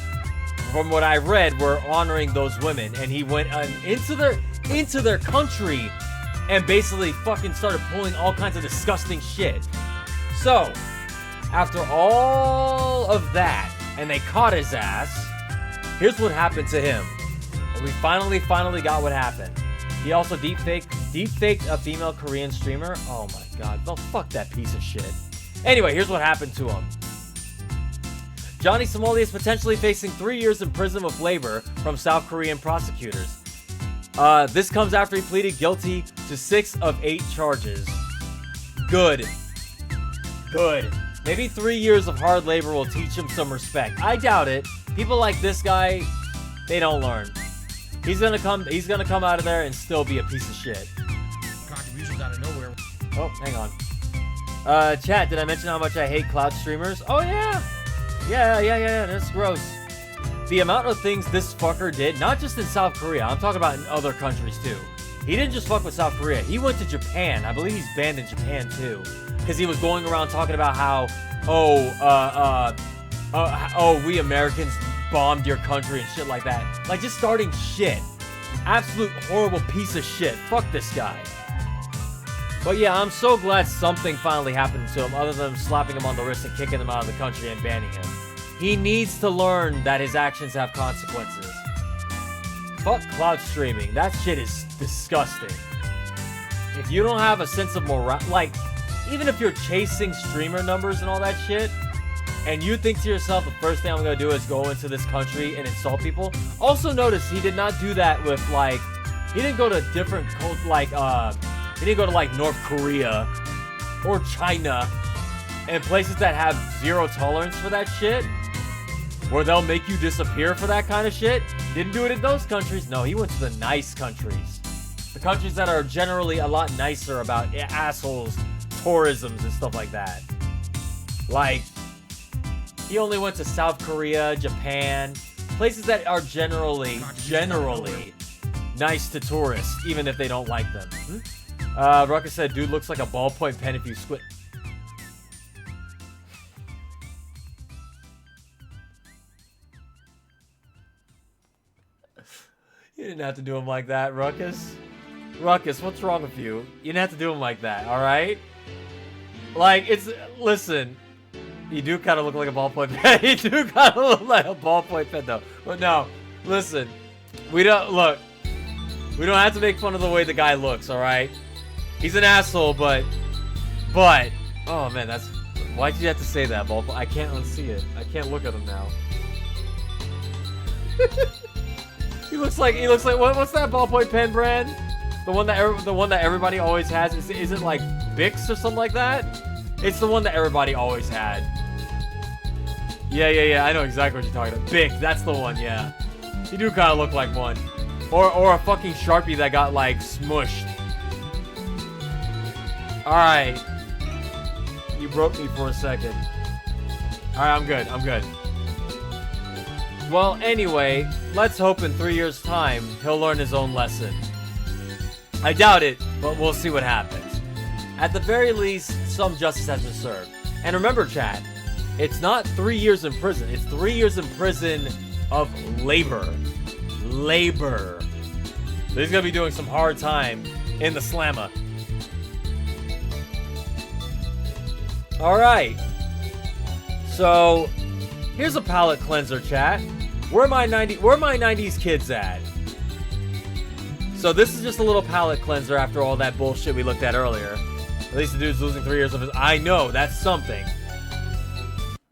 Speaker 1: from what I read, were honoring those women. And he went into their country and basically fucking started pulling all kinds of disgusting shit. So, After all of that, and they caught his ass, here's what happened to him. And we finally got what happened. He also deepfaked a female Korean streamer. Oh my god. No, fuck that piece of shit. Anyway, here's what happened to him. Johnny Somali is potentially facing 3 years in prison with labor from South Korean prosecutors. This comes after he pleaded guilty to 6 of 8 charges. Good. Good. Maybe 3 years of hard labor will teach him some respect. I doubt it. People like this guy, they don't learn. He's gonna come out of there and still be a piece of shit.
Speaker 12: Contributions out of nowhere.
Speaker 1: Oh, hang on. Chat, did I mention how much I hate cloud streamers? Oh yeah. Yeah, that's gross. The amount of things this fucker did, not just in South Korea, I'm talking about in other countries too. He didn't just fuck with South Korea. He went to Japan. I believe he's banned in Japan too. Because he was going around talking about how, we Americans bombed your country and shit like that. Like, just starting shit. Absolute horrible piece of shit. Fuck this guy. But yeah, I'm so glad something finally happened to him other than slapping him on the wrist and kicking him out of the country and banning him. He needs to learn that his actions have consequences. Fuck cloud streaming. That shit is disgusting. If you don't have a sense of morale, like, even if you're chasing streamer numbers and all that shit, and you think to yourself, the first thing I'm gonna do is go into this country and insult people. Also notice he did not do that with, like, he didn't go to different like, he didn't go to, like, North Korea or China and places that have zero tolerance for that shit, where they'll make you disappear for that kind of shit. Didn't do it in those countries. No, he went to the nice countries. The countries that are generally a lot nicer about assholes, tourisms, and stuff like that. Like, he only went to South Korea, Japan, places that are generally nice to tourists, even if they don't like them. Ruckus said, dude looks like a ballpoint pen if you squint. You didn't have to do him like that, Ruckus. Ruckus, what's wrong with you? You didn't have to do him like that, alright? Like, listen, you do kind of look like a ballpoint pen. You do kind of look like a ballpoint pen, though. But no, listen, we don't have to make fun of the way the guy looks, alright? He's an asshole, but, oh man, why'd you have to say that, ballpoint? I can't unsee it. I can't look at him now. He looks like what's that ballpoint pen brand? The one that everybody always has. Is it like Bix or something like that? It's the one that everybody always had. Yeah. I know exactly what you're talking about. Bic, that's the one. Yeah, you do kind of look like one, or a fucking Sharpie that got like smushed. All right, you broke me for a second. All right, I'm good. Well, anyway, let's hope in 3 years' time he'll learn his own lesson. I doubt it, but we'll see what happens. At the very least, some justice has been served. And remember, chat, it's not 3 years in prison. It's 3 years in prison of labor. Labor. So he's gonna be doing some hard time in the slammer. All right. So here's a palate cleanser, chat. Where my 90s kids at? So this is just a little palate cleanser after all that bullshit we looked at earlier. At least the dude's losing 3 years of his. I know, that's something.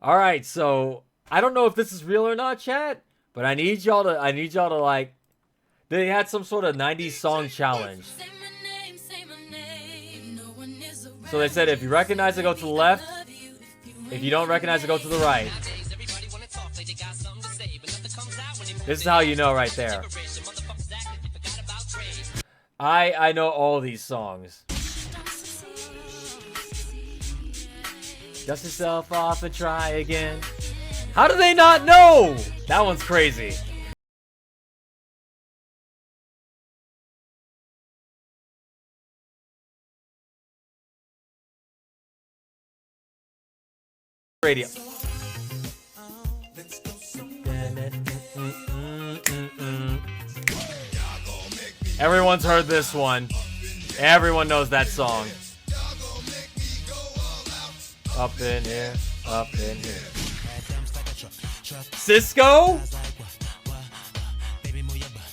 Speaker 1: All right, so I don't know if this is real or not, chat, but I need y'all to like. They had some sort of 90s song challenge. So they said if you recognize it, go to the left. If you don't recognize it, go to the right. This is how you know right there. I know all these songs. Dust yourself off and try again. How do they not know? That one's crazy. Radio. Everyone's heard this one. Everyone knows that song. Up in here. Up in here. Cisco?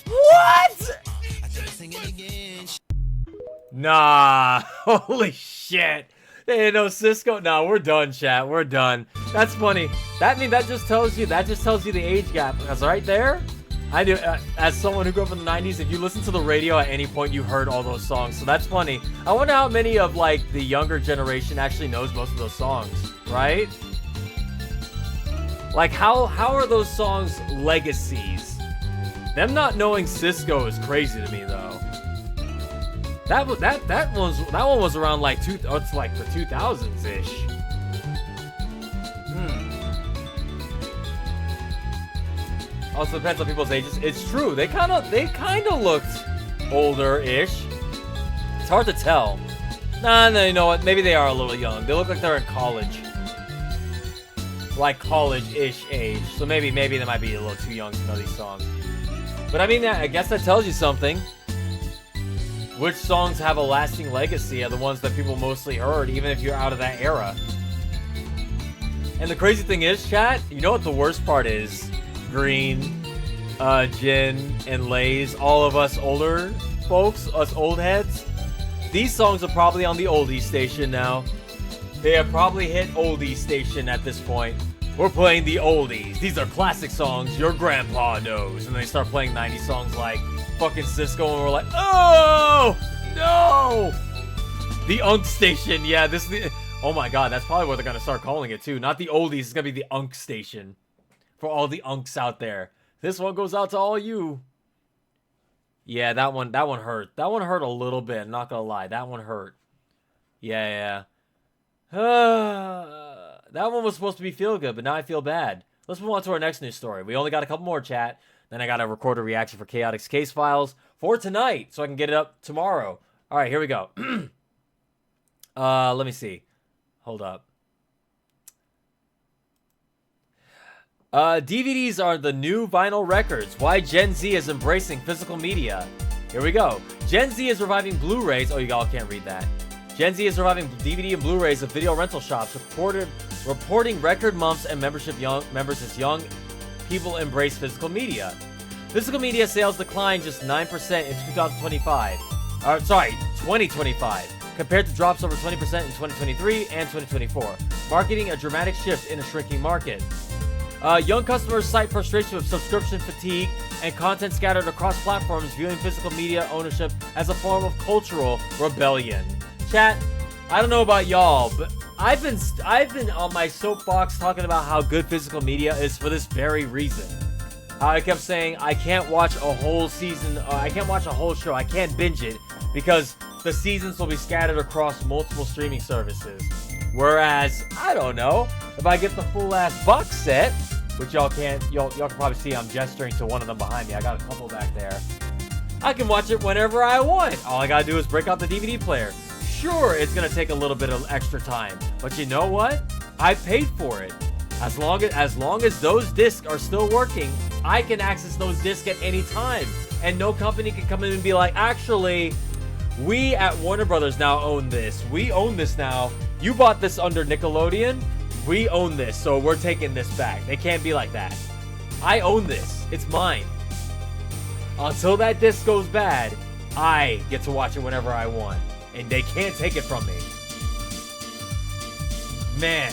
Speaker 1: What? Nah. Holy shit. They didn't know Cisco? No, we're done, chat. We're done. That's funny. That just tells you the age gap. Because right there, I do, as someone who grew up in the 90s, if you listen to the radio at any point, you heard all those songs. So that's funny. I wonder how many of, like, the younger generation actually knows most of those songs, right? Like, how are those songs legacies? Them not knowing Cisco is crazy to me, though. That one was around like it's like the 2000s ish. Also depends on people's ages. It's true. They kind of looked older-ish. It's hard to tell. Nah, no, you know what? Maybe they are a little young. They look like they're in college. Like college-ish age. So maybe they might be a little too young to know these songs. But I mean, I guess that tells you something. Which songs have a lasting legacy are the ones that people mostly heard, even if you're out of that era. And the crazy thing is, chat, you know what the worst part is? Green, Jin, and Lays, all of us older folks, us old heads, these songs are probably on the oldies station now. They have probably hit oldies station at this point. We're playing the oldies. These are classic songs your grandpa knows. And they start playing 90s songs like fucking Cisco, and we're like, oh no, the Unk station. Yeah, this is the, oh my god, that's probably what they're gonna start calling it too. Not the oldies, it's gonna be the Unk station for all the unks out there. This one goes out to all you. Yeah, that one hurt. That one hurt a little bit, not gonna lie. That one hurt. Yeah. That one was supposed to be feel good, but now I feel bad. Let's move on to our next news story. We only got a couple more, chat. Then I got to record a reaction for Chaotix Case Files for tonight, so I can get it up tomorrow. All right, here we go. Let me see. Hold up. DVDs are the new vinyl records. Why Gen Z is embracing physical media. Here we go. Gen Z is reviving Blu-rays. Oh, you all can't read that. Gen Z is reviving DVD and Blu-rays of video rental shops, reporting record months and membership members as young people embrace physical media. Physical media sales declined just 9% in 2025, compared to drops over 20% in 2023 and 2024, marking a dramatic shift in a shrinking market. Young customers cite frustration with subscription fatigue and content scattered across platforms, viewing physical media ownership as a form of cultural rebellion. Chat, I don't know about y'all, but I've been on my soapbox talking about how good physical media is for this very reason. How I kept saying I can't watch a whole season, I can't watch a whole show, I can't binge it because the seasons will be scattered across multiple streaming services. Whereas, I don't know, if I get the full ass box set, which y'all can probably see I'm gesturing to one of them behind me. I got a couple back there. I can watch it whenever I want. All I gotta do is break out the DVD player. Sure, it's gonna take a little bit of extra time, but you know what? I paid for it. As long as those discs are still working, I can access those discs at any time, and no company can come in and be like, actually, we at Warner Brothers now own this. We own this now. You bought this under Nickelodeon. We own this, so we're taking this back. They can't be like that. I own this. It's mine. Until that disc goes bad, I get to watch it whenever I want. And they can't take it from me. Man.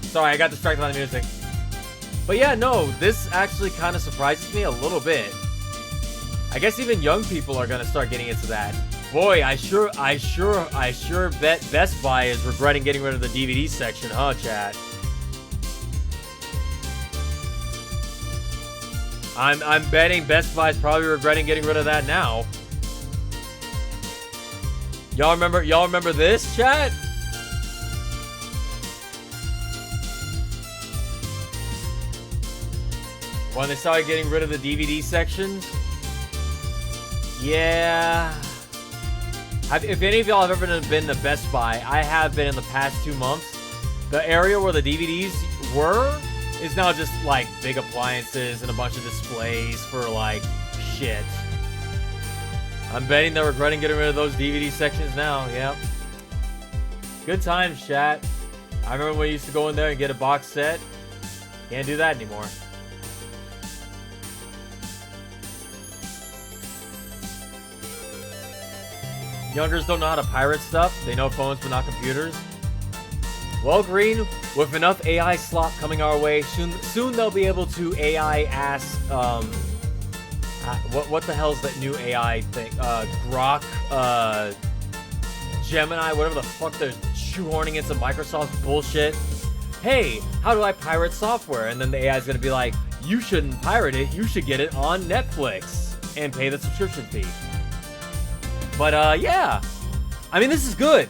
Speaker 1: Sorry, I got distracted by the music. But yeah, no, this actually kind of surprises me a little bit. I guess even young people are gonna start getting into that. Boy, I sure bet Best Buy is regretting getting rid of the DVD section, huh, chat? I'm betting Best Buy's probably regretting getting rid of that now. Y'all remember this, chat? When they started getting rid of the DVD sections? Yeah. If any of y'all have ever been to Best Buy, I have been in the past 2 months. The area where the DVDs were is now just like big appliances and a bunch of displays for like shit. I'm betting they're regretting getting rid of those DVD sections now. Yep. Good times, chat. I remember when we used to go in there and get a box set. Can't do that anymore. Youngers don't know how to pirate stuff. They know phones but not computers. Well, Green, with enough AI slop coming our way, soon they'll be able to AI ask, what the hell's that new AI thing? Grok, Gemini, whatever the fuck they're shoehorning into Microsoft's bullshit. Hey, how do I pirate software? And then the AI is going to be like, you shouldn't pirate it. You should get it on Netflix and pay the subscription fee. But yeah, I mean, this is good.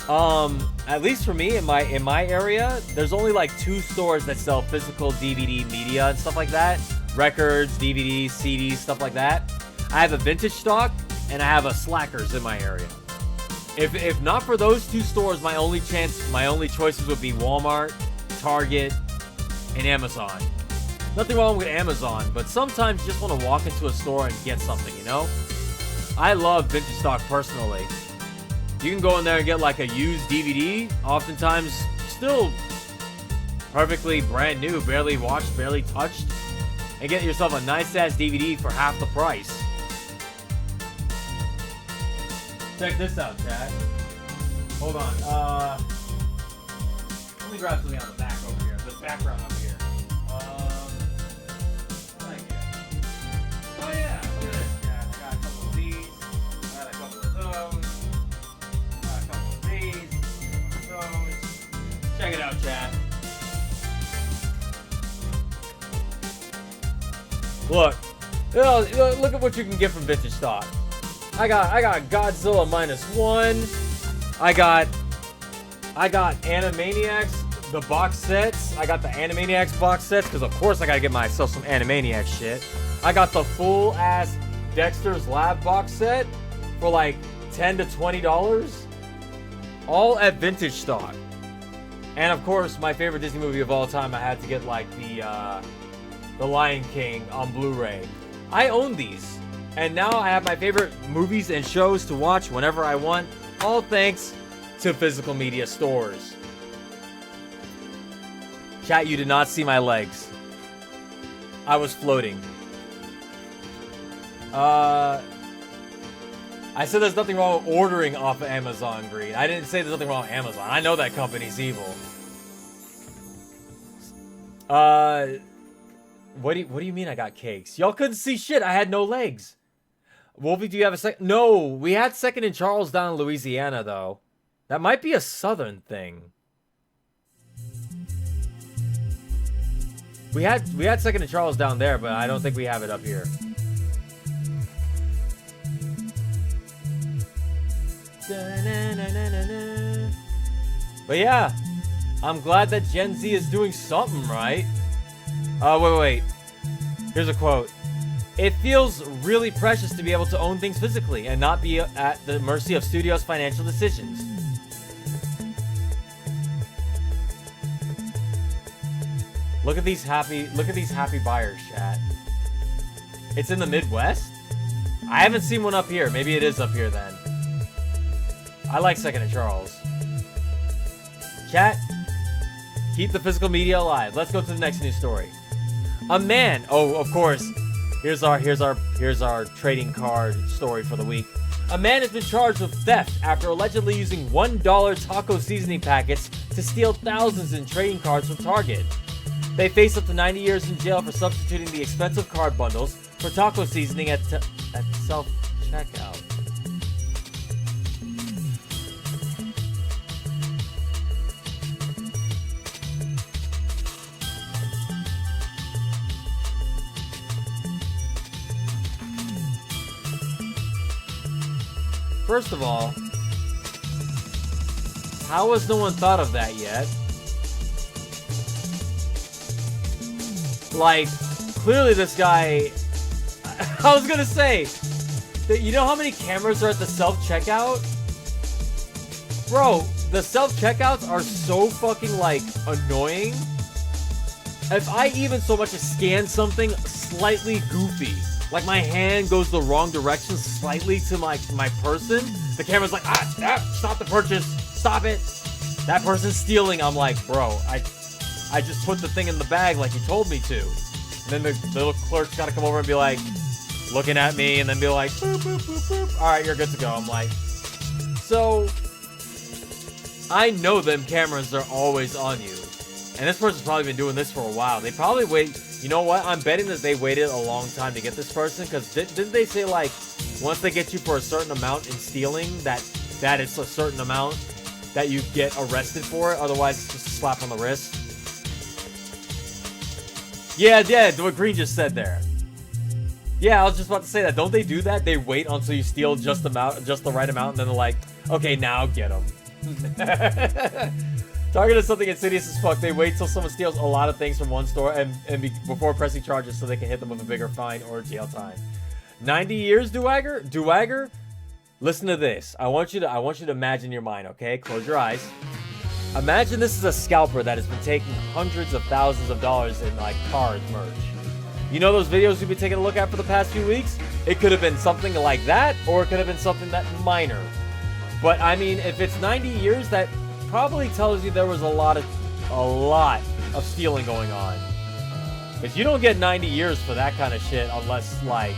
Speaker 1: At least for me in my area, there's only like 2 stores that sell physical DVD media and stuff like that. Records, DVDs, CDs, stuff like that. I have a Vintage Stock and I have a Slackers in my area. If not for those 2 stores, my only choices would be Walmart, Target, and Amazon. Nothing wrong with Amazon, but sometimes you just want to walk into a store and get something, you know? I love Vintage Stock personally. You can go in there and get like a used DVD, oftentimes still perfectly brand new, barely washed, barely touched, and get yourself a nice ass DVD for half the price. Check this out, chat. Hold on. Let me grab something on the back over here. The background over here. What did I get? Oh yeah, look at this, chat. I got a couple of these. I got a couple of those. I got a couple of these. Those. Check it out, chat. Look. Look at what you can get from Vintage Stock. I got Godzilla -1. I got Animaniacs, the box sets. I got the Animaniacs box sets because of course I gotta get myself some Animaniacs shit. I got the full ass Dexter's Lab box set for like $10 to $20, all at Vintage Stock. And of course, my favorite Disney movie of all time, I had to get like the Lion King on Blu-ray. I own these. And now I have my favorite movies and shows to watch whenever I want, all thanks to physical media stores. Chat, you did not see my legs. I was floating. I said there's nothing wrong with ordering off of Amazon, Green. I didn't say there's nothing wrong with Amazon. I know that company's evil. What do you mean I got cakes? Y'all couldn't see shit. I had no legs. Wolfie, do you have a second? No, we had Second in Charles down in Louisiana, though. That might be a southern thing. We had Second in Charles down there, but I don't think we have it up here. But yeah, I'm glad that Gen Z is doing something right. Wait. Here's a quote. It feels really precious to be able to own things physically and not be at the mercy of studios' financial decisions. Look at these happy buyers, chat. It's in the Midwest? I haven't seen one up here. Maybe it is up here then. I like Second and Charles. Chat, keep the physical media alive. Let's go to the next news story. A man, oh, of course. Here's our trading card story for the week. A man has been charged with theft after allegedly using $1 taco seasoning packets to steal thousands in trading cards from Target. They face up to 90 years in jail for substituting the expensive card bundles for taco seasoning at self-checkout. First of all, how has no one thought of that yet? Like, clearly this guy... I was gonna say, that you know how many cameras are at the self-checkout? Bro, the self-checkouts are so fucking, like, annoying. If I even so much as scan something slightly goofy, like my hand goes the wrong direction slightly to my person, the camera's like, stop the purchase, stop it. That person's stealing. I'm like, bro, I just put the thing in the bag like you told me to. And then the little clerk's got to come over and be like, looking at me, and then be like, boop, boop, boop, boop. All right, you're good to go. I'm like, so I know them cameras are always on you. And this person's probably been doing this for a while. They probably wait. You know what? I'm betting that they waited a long time to get this person, because didn't they say, like, once they get you for a certain amount in stealing, that it's a certain amount that you get arrested for it? Otherwise, it's just a slap on the wrist. Yeah, what Green just said there. Yeah, I was just about to say that. Don't they do that? They wait until you steal just the right amount, and then they're like, okay, now get them. Targeted something insidious as fuck. They wait till someone steals a lot of things from one store before pressing charges so they can hit them with a bigger fine or jail time. 90 years, Duwagger? Listen to this. I want you to imagine your mind, okay? Close your eyes. Imagine this is a scalper that has been taking hundreds of thousands of dollars in, like, cars merch. You know those videos we've been taking a look at for the past few weeks? It could have been something like that, or it could have been something that minor. But, I mean, if it's 90 years, that probably tells you there was a lot of stealing going on. Because you don't get 90 years for that kind of shit unless, like...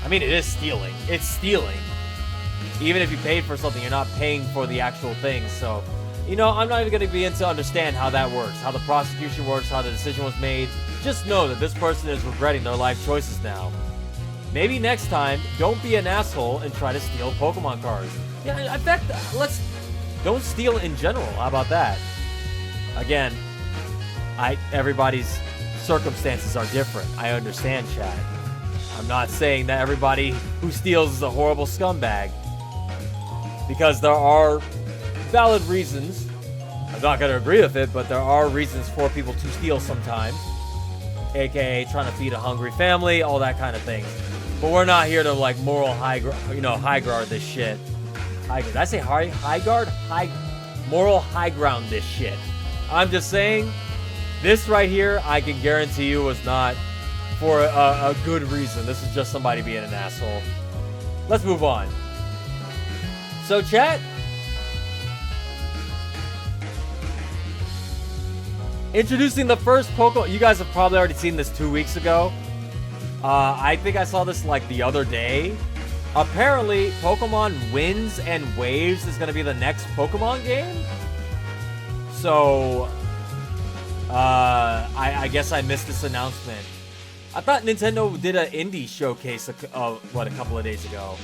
Speaker 1: I mean, it is stealing. It's stealing. Even if you paid for something, you're not paying for the actual thing, so... You know, I'm not even going to be into understand how that works, how the prosecution works, how the decision was made. Just know that this person is regretting their life choices now. Maybe next time, don't be an asshole and try to steal Pokemon cards. Yeah, in fact, don't steal in general. How about that? Again, everybody's circumstances are different. I understand, Chad. I'm not saying that everybody who steals is a horrible scumbag. Because there are valid reasons. I'm not going to agree with it, but there are reasons for people to steal sometimes. AKA trying to feed a hungry family, all that kind of thing. But we're not here to, like, moral high guard this shit. Did I say high guard? Moral high ground this shit. I'm just saying, this right here, I can guarantee you was not for a good reason. This is just somebody being an asshole. Let's move on. So, chat. Introducing the first Pokemon. You guys have probably already seen this 2 weeks ago. I think I saw this like the other day. Apparently, Pokemon Winds and Waves is going to be the next Pokemon game. So, I guess I missed this announcement. I thought Nintendo did an indie showcase, a couple of days ago.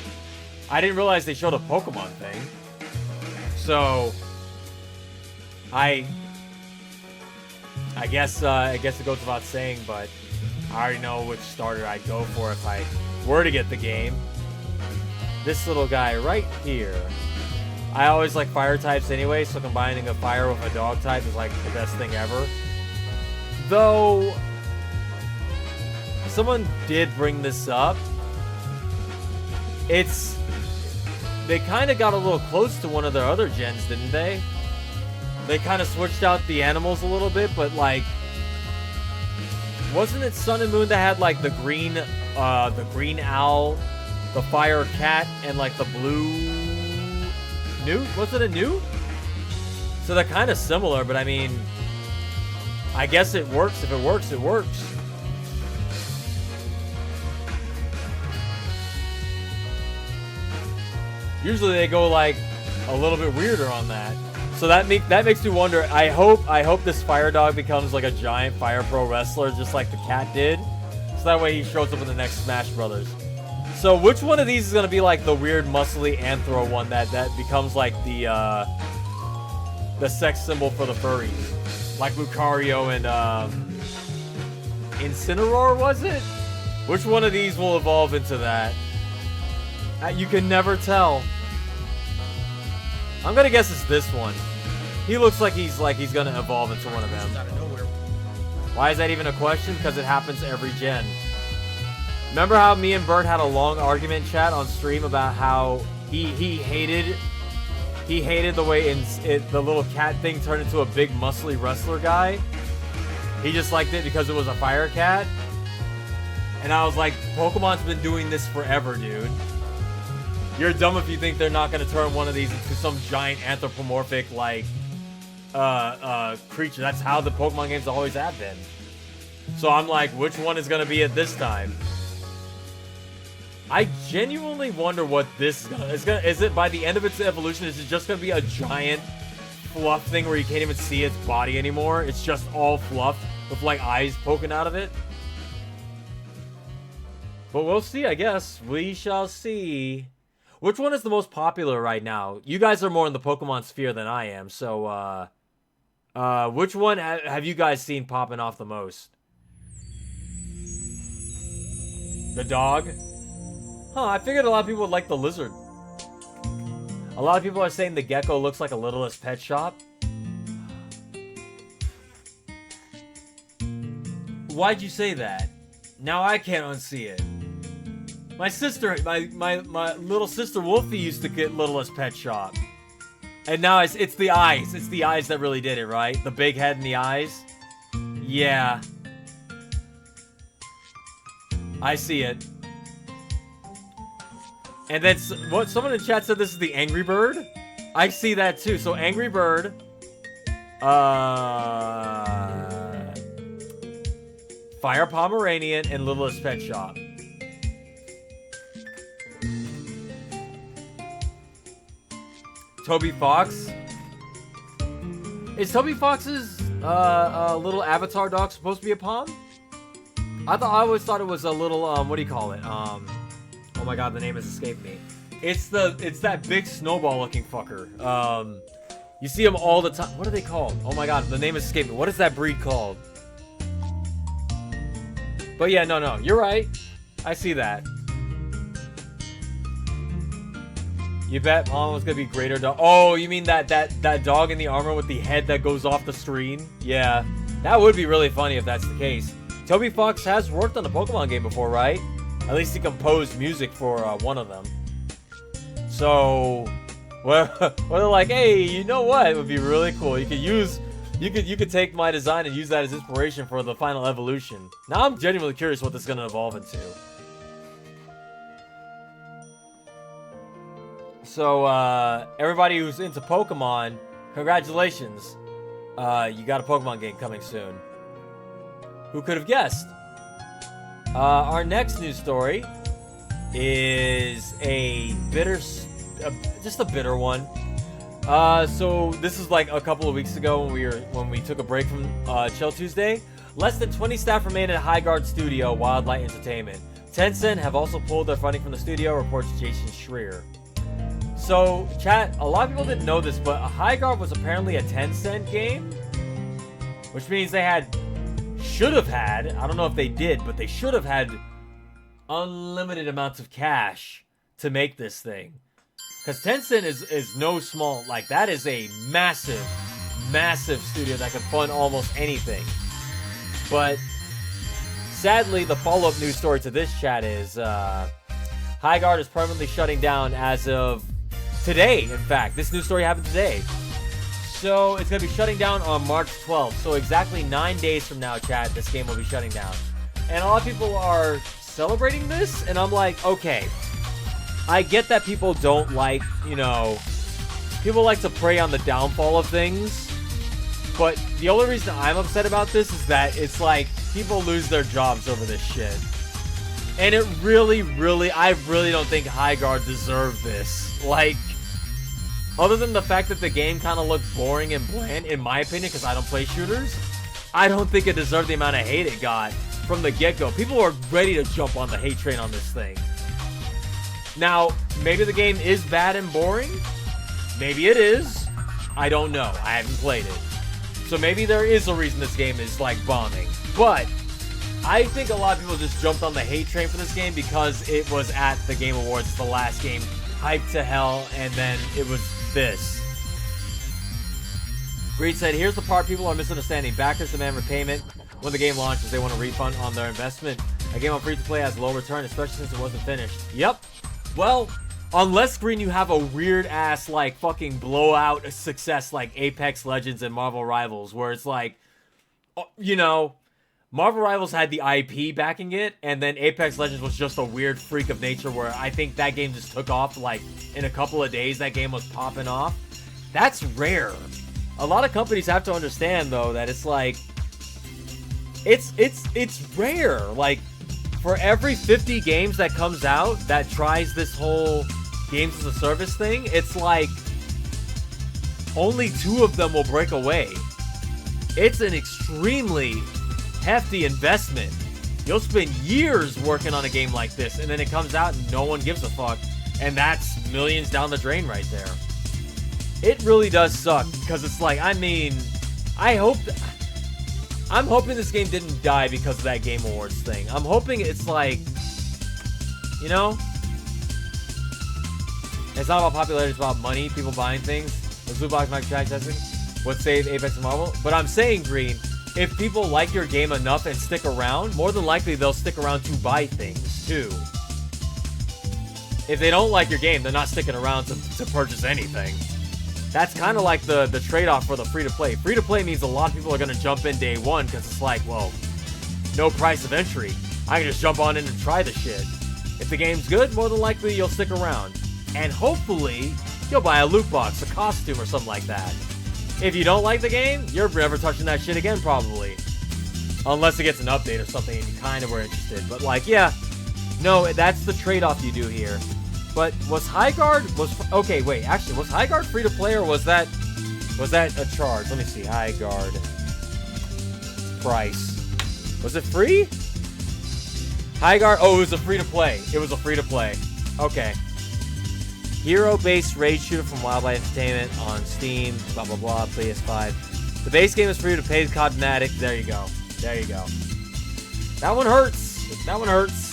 Speaker 1: I didn't realize they showed a Pokemon thing. So, I guess it goes without saying, but I already know which starter I'd go for if I were to get the game. This little guy right here. I always like fire types anyway, so combining a fire with a dog type is like the best thing ever. Though, someone did bring this up. They kind of got a little close to one of their other gens, didn't they? They kind of switched out the animals a little bit, but like, wasn't it Sun and Moon that had like the green owl, the fire cat, and like the blue newt? Was it a newt? So they're kind of similar, but I mean, I guess it works. If it works, it works. Usually they go like a little bit weirder on that. So that makes me wonder. I hope this fire dog becomes like a giant fire pro wrestler, just like the cat did. So that way he shows up in the next Smash Brothers. So which one of these is gonna be like the weird muscly anthro one that becomes like the sex symbol for the furries, like Lucario and Incineroar, was it? Which one of these will evolve into that? You can never tell. I'm gonna guess it's this one. He looks like he's gonna evolve into one of them.
Speaker 12: Out of nowhere.
Speaker 1: Why is that even a question? Because it happens every gen. Remember how me and Bert had a long argument chat on stream about how he hated the way the little cat thing turned into a big muscly wrestler guy? He just liked it because it was a fire cat. And I was like, Pokemon's been doing this forever, dude. You're dumb if you think they're not going to turn one of these into some giant anthropomorphic, like, creature. That's how the Pokemon games always have been. So I'm like, which one is gonna be it this time? I genuinely wonder what this is gonna. Is it by the end of its evolution? Is it just gonna be a giant fluff thing where you can't even see its body anymore? It's just all fluff with like eyes poking out of it. But we'll see, I guess. We shall see. Which one is the most popular right now? You guys are more in the Pokemon sphere than I am, so, which one have you guys seen popping off the most? The dog? Huh, I figured a lot of people would like the lizard. A lot of people are saying the gecko looks like a Littlest Pet Shop. Why'd you say that? Now I can't unsee it. My sister, my little sister Wolfie used to get Littlest Pet Shop. And now it's the eyes. It's the eyes that really did it, right? The big head and the eyes. Yeah. I see it. And then what? Someone in chat said this is the Angry Bird. I see that too. So Angry Bird. Fire Pomeranian and Littlest Pet Shop. Toby Fox. Is Toby Fox's little avatar dog supposed to be a Pom? I always thought it was a little what do you call it? Oh my god, the name has escaped me. It's that big snowball looking fucker. You see him all the time. What are they called? Oh my god, the name has escaped me. What is that breed called? But yeah, no, you're right. I see that. You bet Mom was gonna be greater dog. Oh, you mean that dog in the armor with the head that goes off the screen? Yeah, that would be really funny if that's the case. Toby Fox has worked on a Pokemon game before, right? At least he composed music for one of them. So, well, they're like, hey, you know what? It would be really cool. You could take my design and use that as inspiration for the final evolution. Now I'm genuinely curious what this is gonna evolve into. So, everybody who's into Pokemon, congratulations. You got a Pokemon game coming soon. Who could have guessed? Our next news story is just a bitter one. So this is like a couple of weeks ago when we took a break from Chill Tuesday. Less than 20 staff remain at Highguard Studio, Wildlight Entertainment. Tencent have also pulled their funding from the studio, reports Jason Schreier. So, chat, a lot of people didn't know this, but Highguard was apparently a Tencent game, which means they should have had, I don't know if they did, but they should have had unlimited amounts of cash to make this thing. Because Tencent is no small, like, that is a massive, massive studio that can fund almost anything. But, sadly, the follow-up news story to this chat is, Highguard is permanently shutting down as of today, in fact. This news story happened today. So, it's going to be shutting down on March 12th. So, exactly 9 days from now, chat, this game will be shutting down. And a lot of people are celebrating this, and I'm like, okay. I get that people don't like, people like to prey on the downfall of things. But the only reason I'm upset about this is that it's like, people lose their jobs over this shit. And it really, I really don't think Highguard deserved this. Like, other than the fact that the game kind of looked boring and bland, in my opinion, because I don't play shooters, I don't think it deserved the amount of hate it got from the get-go. People are ready to jump on the hate train on this thing. Now, maybe the game is bad and boring. Maybe it is. I don't know. I haven't played it. So maybe there is a reason this game is, like, bombing. But I think a lot of people just jumped on the hate train for this game because it was at the Game Awards. It's the last game, hyped to hell, and then it was this. Greed said, here's the part people are misunderstanding. Backers demand repayment when the game launches. They want a refund on their investment. A game on free-to-play has low return, especially since it wasn't finished. Yep. Well, unless, Green, you have a weird-ass, like, fucking blowout success like Apex Legends and Marvel Rivals, where it's like, Marvel Rivals had the IP backing it, and then Apex Legends was just a weird freak of nature where I think that game just took off, like, in a couple of days, that game was popping off. That's rare. A lot of companies have to understand though that it's like it's rare. Like for every 50 games that comes out that tries this whole games as a service thing, it's like only 2 of them will break away. It's an extremely hefty investment. You'll spend years working on a game like this, and then it comes out and no one gives a fuck. And that's millions down the drain right there. It really does suck, because it's like, I mean, I'm hoping this game didn't die because of that Game Awards thing. I'm hoping it's like, you know, it's not about popularity, it's about money, people buying things. The Blue Box microtransaction would save Apex and Marvel. But I'm saying, Green, if people like your game enough and stick around, more than likely they'll stick around to buy things, too. If they don't like your game, they're not sticking around to purchase anything. That's kind of like the trade-off for the free-to-play. Free-to-play means a lot of people are going to jump in day one because it's like, well, no price of entry. I can just jump on in and try the shit. If the game's good, more than likely you'll stick around. And hopefully, you'll buy a loot box, a costume, or something like that. If you don't like the game, you're never touching that shit again, probably. Unless it gets an update or something and you kind of were interested. But like, yeah, no, that's the trade-off you do here. But was Highguard okay? Wait, actually, was Highguard free to play or was that a charge? Let me see. Highguard price. Was it free? Highguard. Oh, it was a free to play. It was a free to play. Okay. Hero-based raid shooter from Wildlife Entertainment on Steam. Blah blah blah. PS5. The base game is free to paid cosmetic. There you go. There you go. That one hurts. That one hurts.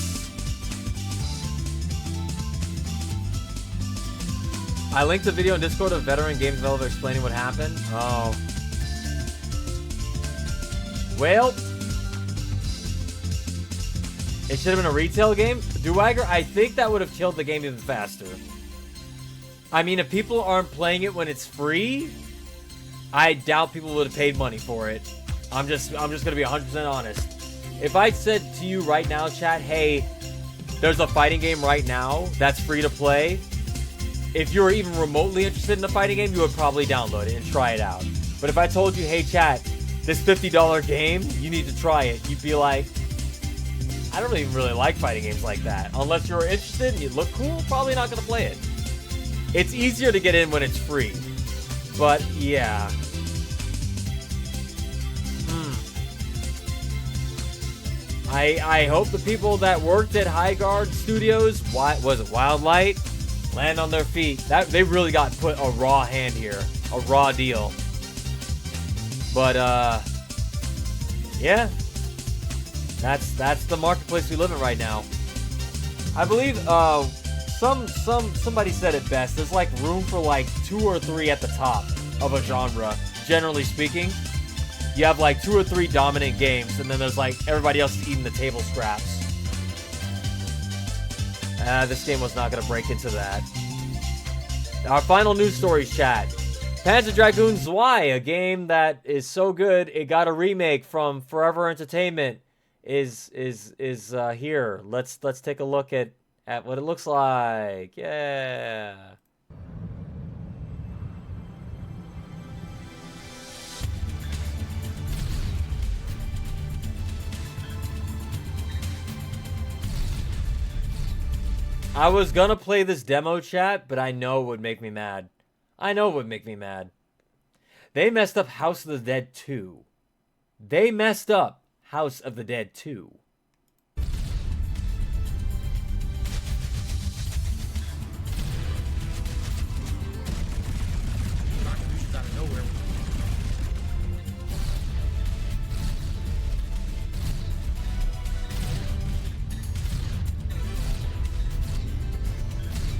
Speaker 1: I linked the video in Discord of a veteran game developer explaining what happened. Oh. Well. It should have been a retail game. Duwagger, I think that would have killed the game even faster. I mean, if people aren't playing it when it's free, I doubt people would have paid money for it. I'm just going to be 100% honest. If I said to you right now, chat, hey, there's a fighting game right now that's free to play. If you were even remotely interested in a fighting game, you would probably download it and try it out. But if I told you, hey chat, this $50 game, you need to try it, you'd be like, I don't even really like fighting games like that. Unless you're interested and you look cool, probably not going to play it. It's easier to get in when it's free. But yeah. I hope the people that worked at Highguard Studios, was it Wildlight, land on their feet. They really got put a raw hand here. A raw deal. But, yeah. That's the marketplace we live in right now. I believe, somebody said it best. There's like room for like 2 or 3 at the top of a genre, generally speaking. You have like 2 or 3 dominant games, and then there's like everybody else is eating the table scraps. This game was not going to break into that. Our final news stories, chat. Panzer Dragoon Zwei, a game that is so good it got a remake from Forever Entertainment, is here. Let's take a look at what it looks like. Yeah. I was gonna play this demo, chat, but I know it would make me mad. I know it would make me mad. They messed up House of the Dead 2. They messed up House of the Dead 2.
Speaker 12: Contributions out of nowhere.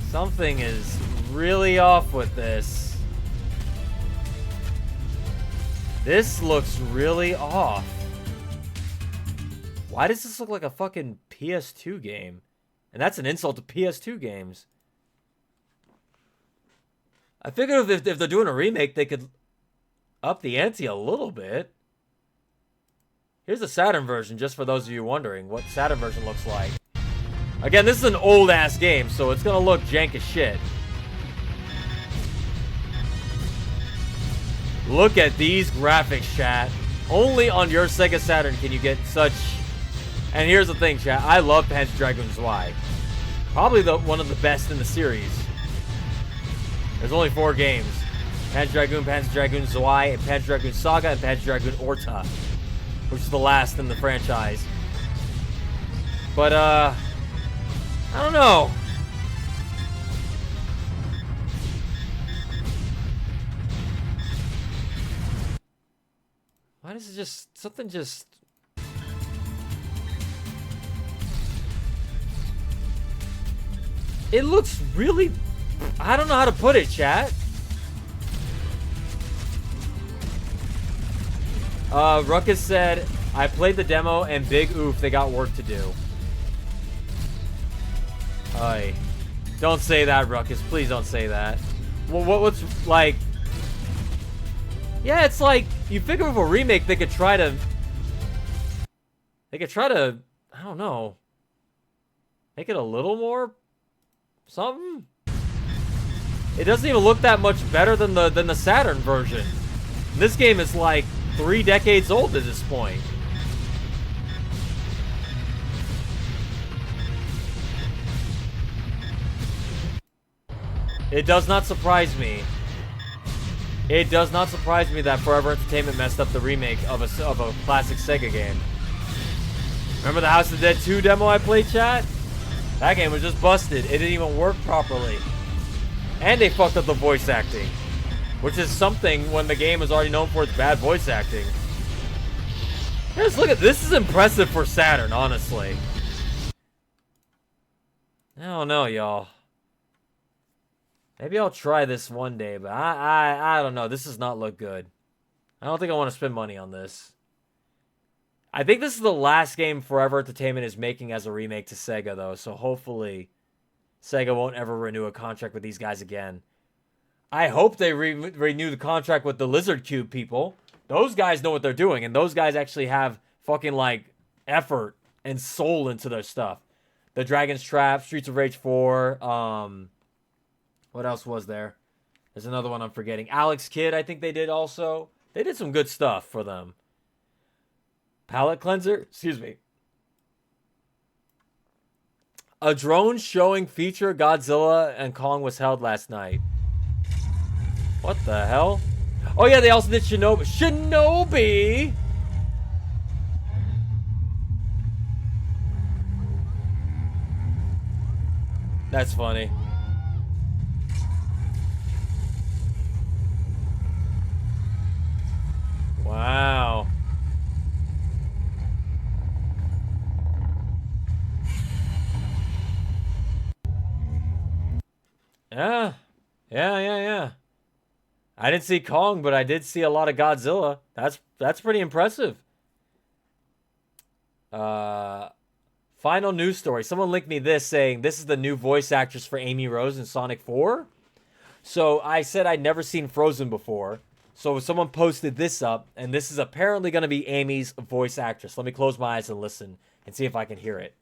Speaker 1: Something is really off with this. This looks really off. Why does this look like a fucking PS2 game? And that's an insult to PS2 games. I figured if they're doing a remake, they could up the ante a little bit. Here's the Saturn version, just for those of you wondering what Saturn version looks like. Again, this is an old-ass game, so it's gonna look jank as shit. Look at these graphics, chat. Only on your Sega Saturn can you get such... And here's the thing, chat. I love Panzer Dragoon Zwei. Probably one of the best in the series. There's only 4 games. Panzer Dragoon Zwei, and Panzer Dragoon Saga, and Panzer Dragoon Orta. Which is the last in the franchise. But, I don't know. Why does it just... Something just... It looks really... I don't know how to put it, chat. Ruckus said, I played the demo and big oof, they got work to do. Aye. Don't say that, Ruckus. Please don't say that. What's like... Yeah, it's like, you figure with a remake, they could try to... I don't know. Make it a little more... something? It doesn't even look that much better than the Saturn version. This game is like 3 decades old at this point. It does not surprise me. It does not surprise me that Forever Entertainment messed up the remake of a classic Sega game. Remember the House of the Dead 2 demo I played, chat? That game was just busted. It didn't even work properly. And they fucked up the voice acting. Which is something when the game is already known for its bad voice acting. Just look at this. Is impressive for Saturn, honestly. I don't know, y'all. Maybe I'll try this one day, but I don't know. This does not look good. I don't think I want to spend money on this. I think this is the last game Forever Entertainment is making as a remake to Sega, though. So hopefully, Sega won't ever renew a contract with these guys again. I hope they renew the contract with the Lizard Cube people. Those guys know what they're doing, and those guys actually have fucking, like, effort and soul into their stuff. The Dragon's Trap, Streets of Rage 4, what else was there? There's another one I'm forgetting. Alex Kidd, I think they did also. They did some good stuff for them. Palette cleanser? Excuse me. A drone showing feature Godzilla and Kong was held last night. What the hell? Oh yeah, they also did Shinobi. Shinobi! That's funny. Wow. Yeah. I didn't see Kong, but I did see a lot of Godzilla. That's pretty impressive. Final news story. Someone linked me this saying this is the new voice actress for Amy Rose in Sonic 4. So I said I'd never seen Frozen before. So someone posted this up, and this is apparently going to be Amy's voice actress. Let me close my eyes and listen and see if I can hear it.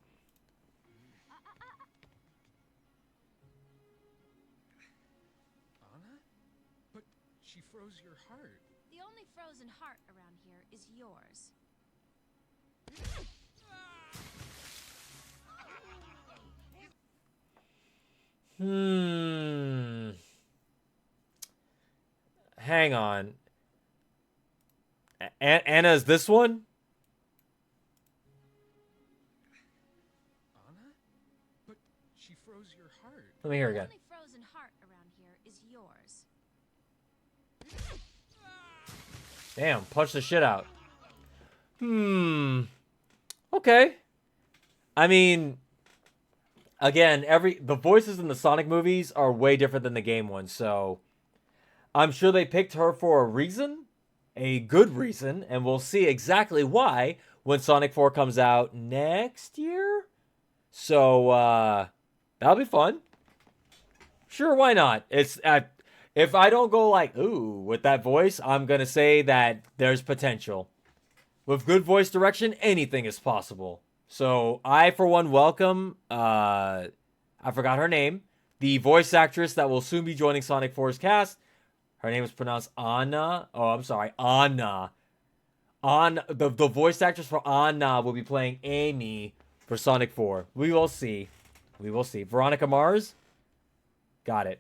Speaker 12: Anna? But she froze your heart.
Speaker 10: The only frozen heart around here is yours.
Speaker 1: Hang on. Anna is this one?
Speaker 12: Anna? But she froze your heart.
Speaker 1: Let me hear again.
Speaker 10: The only frozen heart around here is yours.
Speaker 1: Damn, punch the shit out. Okay. I mean, again, the voices in the Sonic movies are way different than the game ones, so I'm sure they picked her for a reason, a good reason, and we'll see exactly why when Sonic 4 comes out next year. So, that'll be fun. Sure, why not? It's if I don't go like, ooh, with that voice, I'm going to say that there's potential. With good voice direction, anything is possible. So, I, for one, welcome, I forgot her name, the voice actress that will soon be joining Sonic 4's cast. Her name is pronounced Anna. Oh, I'm sorry, Anna. The voice actress for Anna will be playing Amy for Sonic 4. We will see. We will see. Veronica Mars? Got it.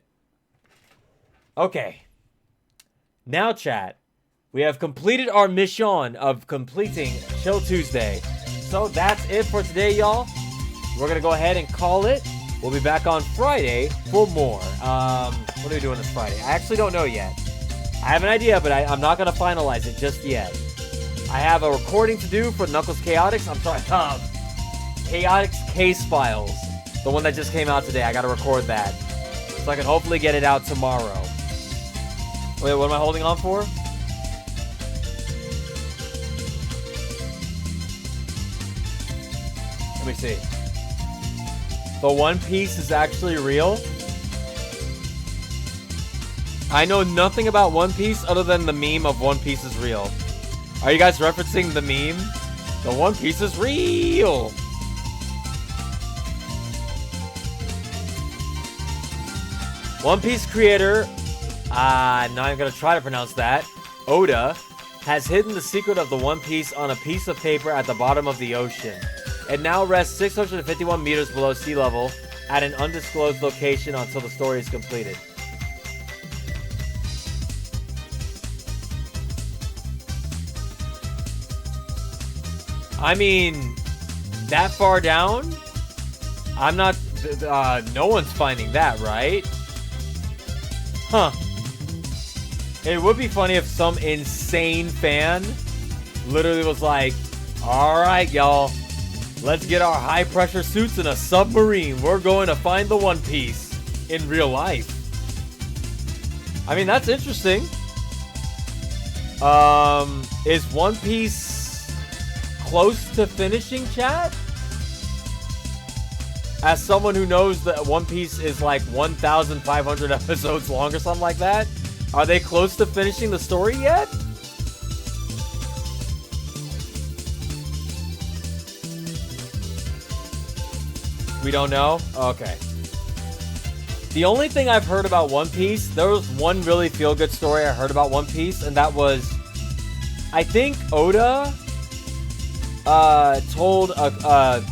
Speaker 1: Okay. Now, chat. We have completed our mission of completing Chill Tuesday. So that's it for today, y'all. We're going to go ahead and call it. We'll be back on Friday for more. What are we doing this Friday? I actually don't know yet. I have an idea, but I'm not going to finalize it just yet. I have a recording to do for Knuckles Chaotix. I'm sorry, Chaotix Case Files. The one that just came out today. I got to record that. So I can hopefully get it out tomorrow. Wait, what am I holding on for? Let me see. The One Piece is actually real? I know nothing about One Piece other than the meme of One Piece is real. Are you guys referencing the meme? The One Piece is real! One Piece creator, now I'm gonna try to pronounce that, Oda, has hidden the secret of the One Piece on a piece of paper at the bottom of the ocean. It now rests 651 meters below sea level at an undisclosed location until the story is completed. I mean, that far down? I'm not, no one's finding that, right? Huh. It would be funny if some insane fan literally was like, alright, y'all. Let's get our high-pressure suits in a submarine. We're going to find the One Piece in real life. I mean, that's interesting. Is One Piece close to finishing, chat? As someone who knows that One Piece is like 1,500 episodes long or something like that, are they close to finishing the story yet? We don't know? Okay. The only thing I've heard about One Piece, there was one really feel-good story I heard about One Piece, and that was, I think Oda told what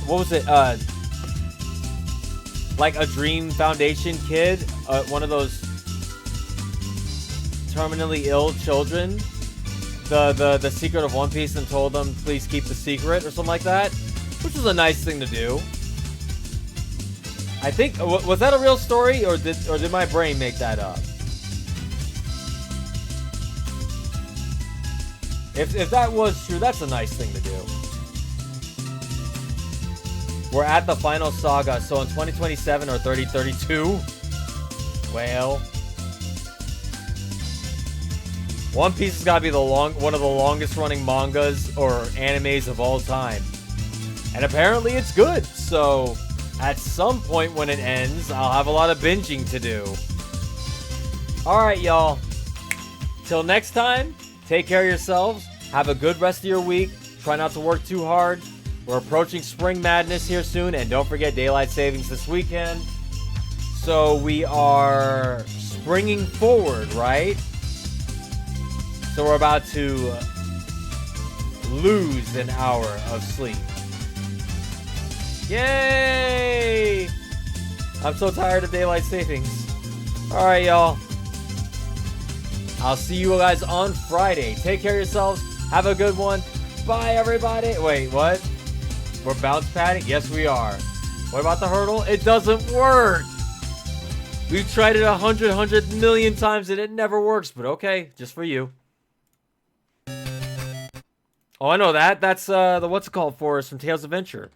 Speaker 1: was it? Like a Dream Foundation kid, one of those terminally ill children, the secret of One Piece, and told them please keep the secret or something like that, which was a nice thing to do. I think, was that a real story, or did my brain make that up? If that was true, that's a nice thing to do. We're at the final saga, so in 2027 or 3032, well, One Piece has got to be one of the longest running mangas or animes of all time. And apparently it's good, so at some point when it ends, I'll have a lot of binging to do. Alright, y'all. Till next time, take care of yourselves. Have a good rest of your week. Try not to work too hard. We're approaching spring madness here soon, and don't forget daylight savings this weekend. So we are springing forward, right? So we're about to lose an hour of sleep. Yay! I'm so tired of daylight savings. Alright, y'all. I'll see you guys on Friday. Take care of yourselves. Have a good one. Bye, everybody. Wait, what? We're bounce padding? Yes, we are. What about the hurdle? It doesn't work. We've tried it 100 million times and it never works, but okay, just for you. Oh, I know that. That's the what's it called for us from Tales of Adventure.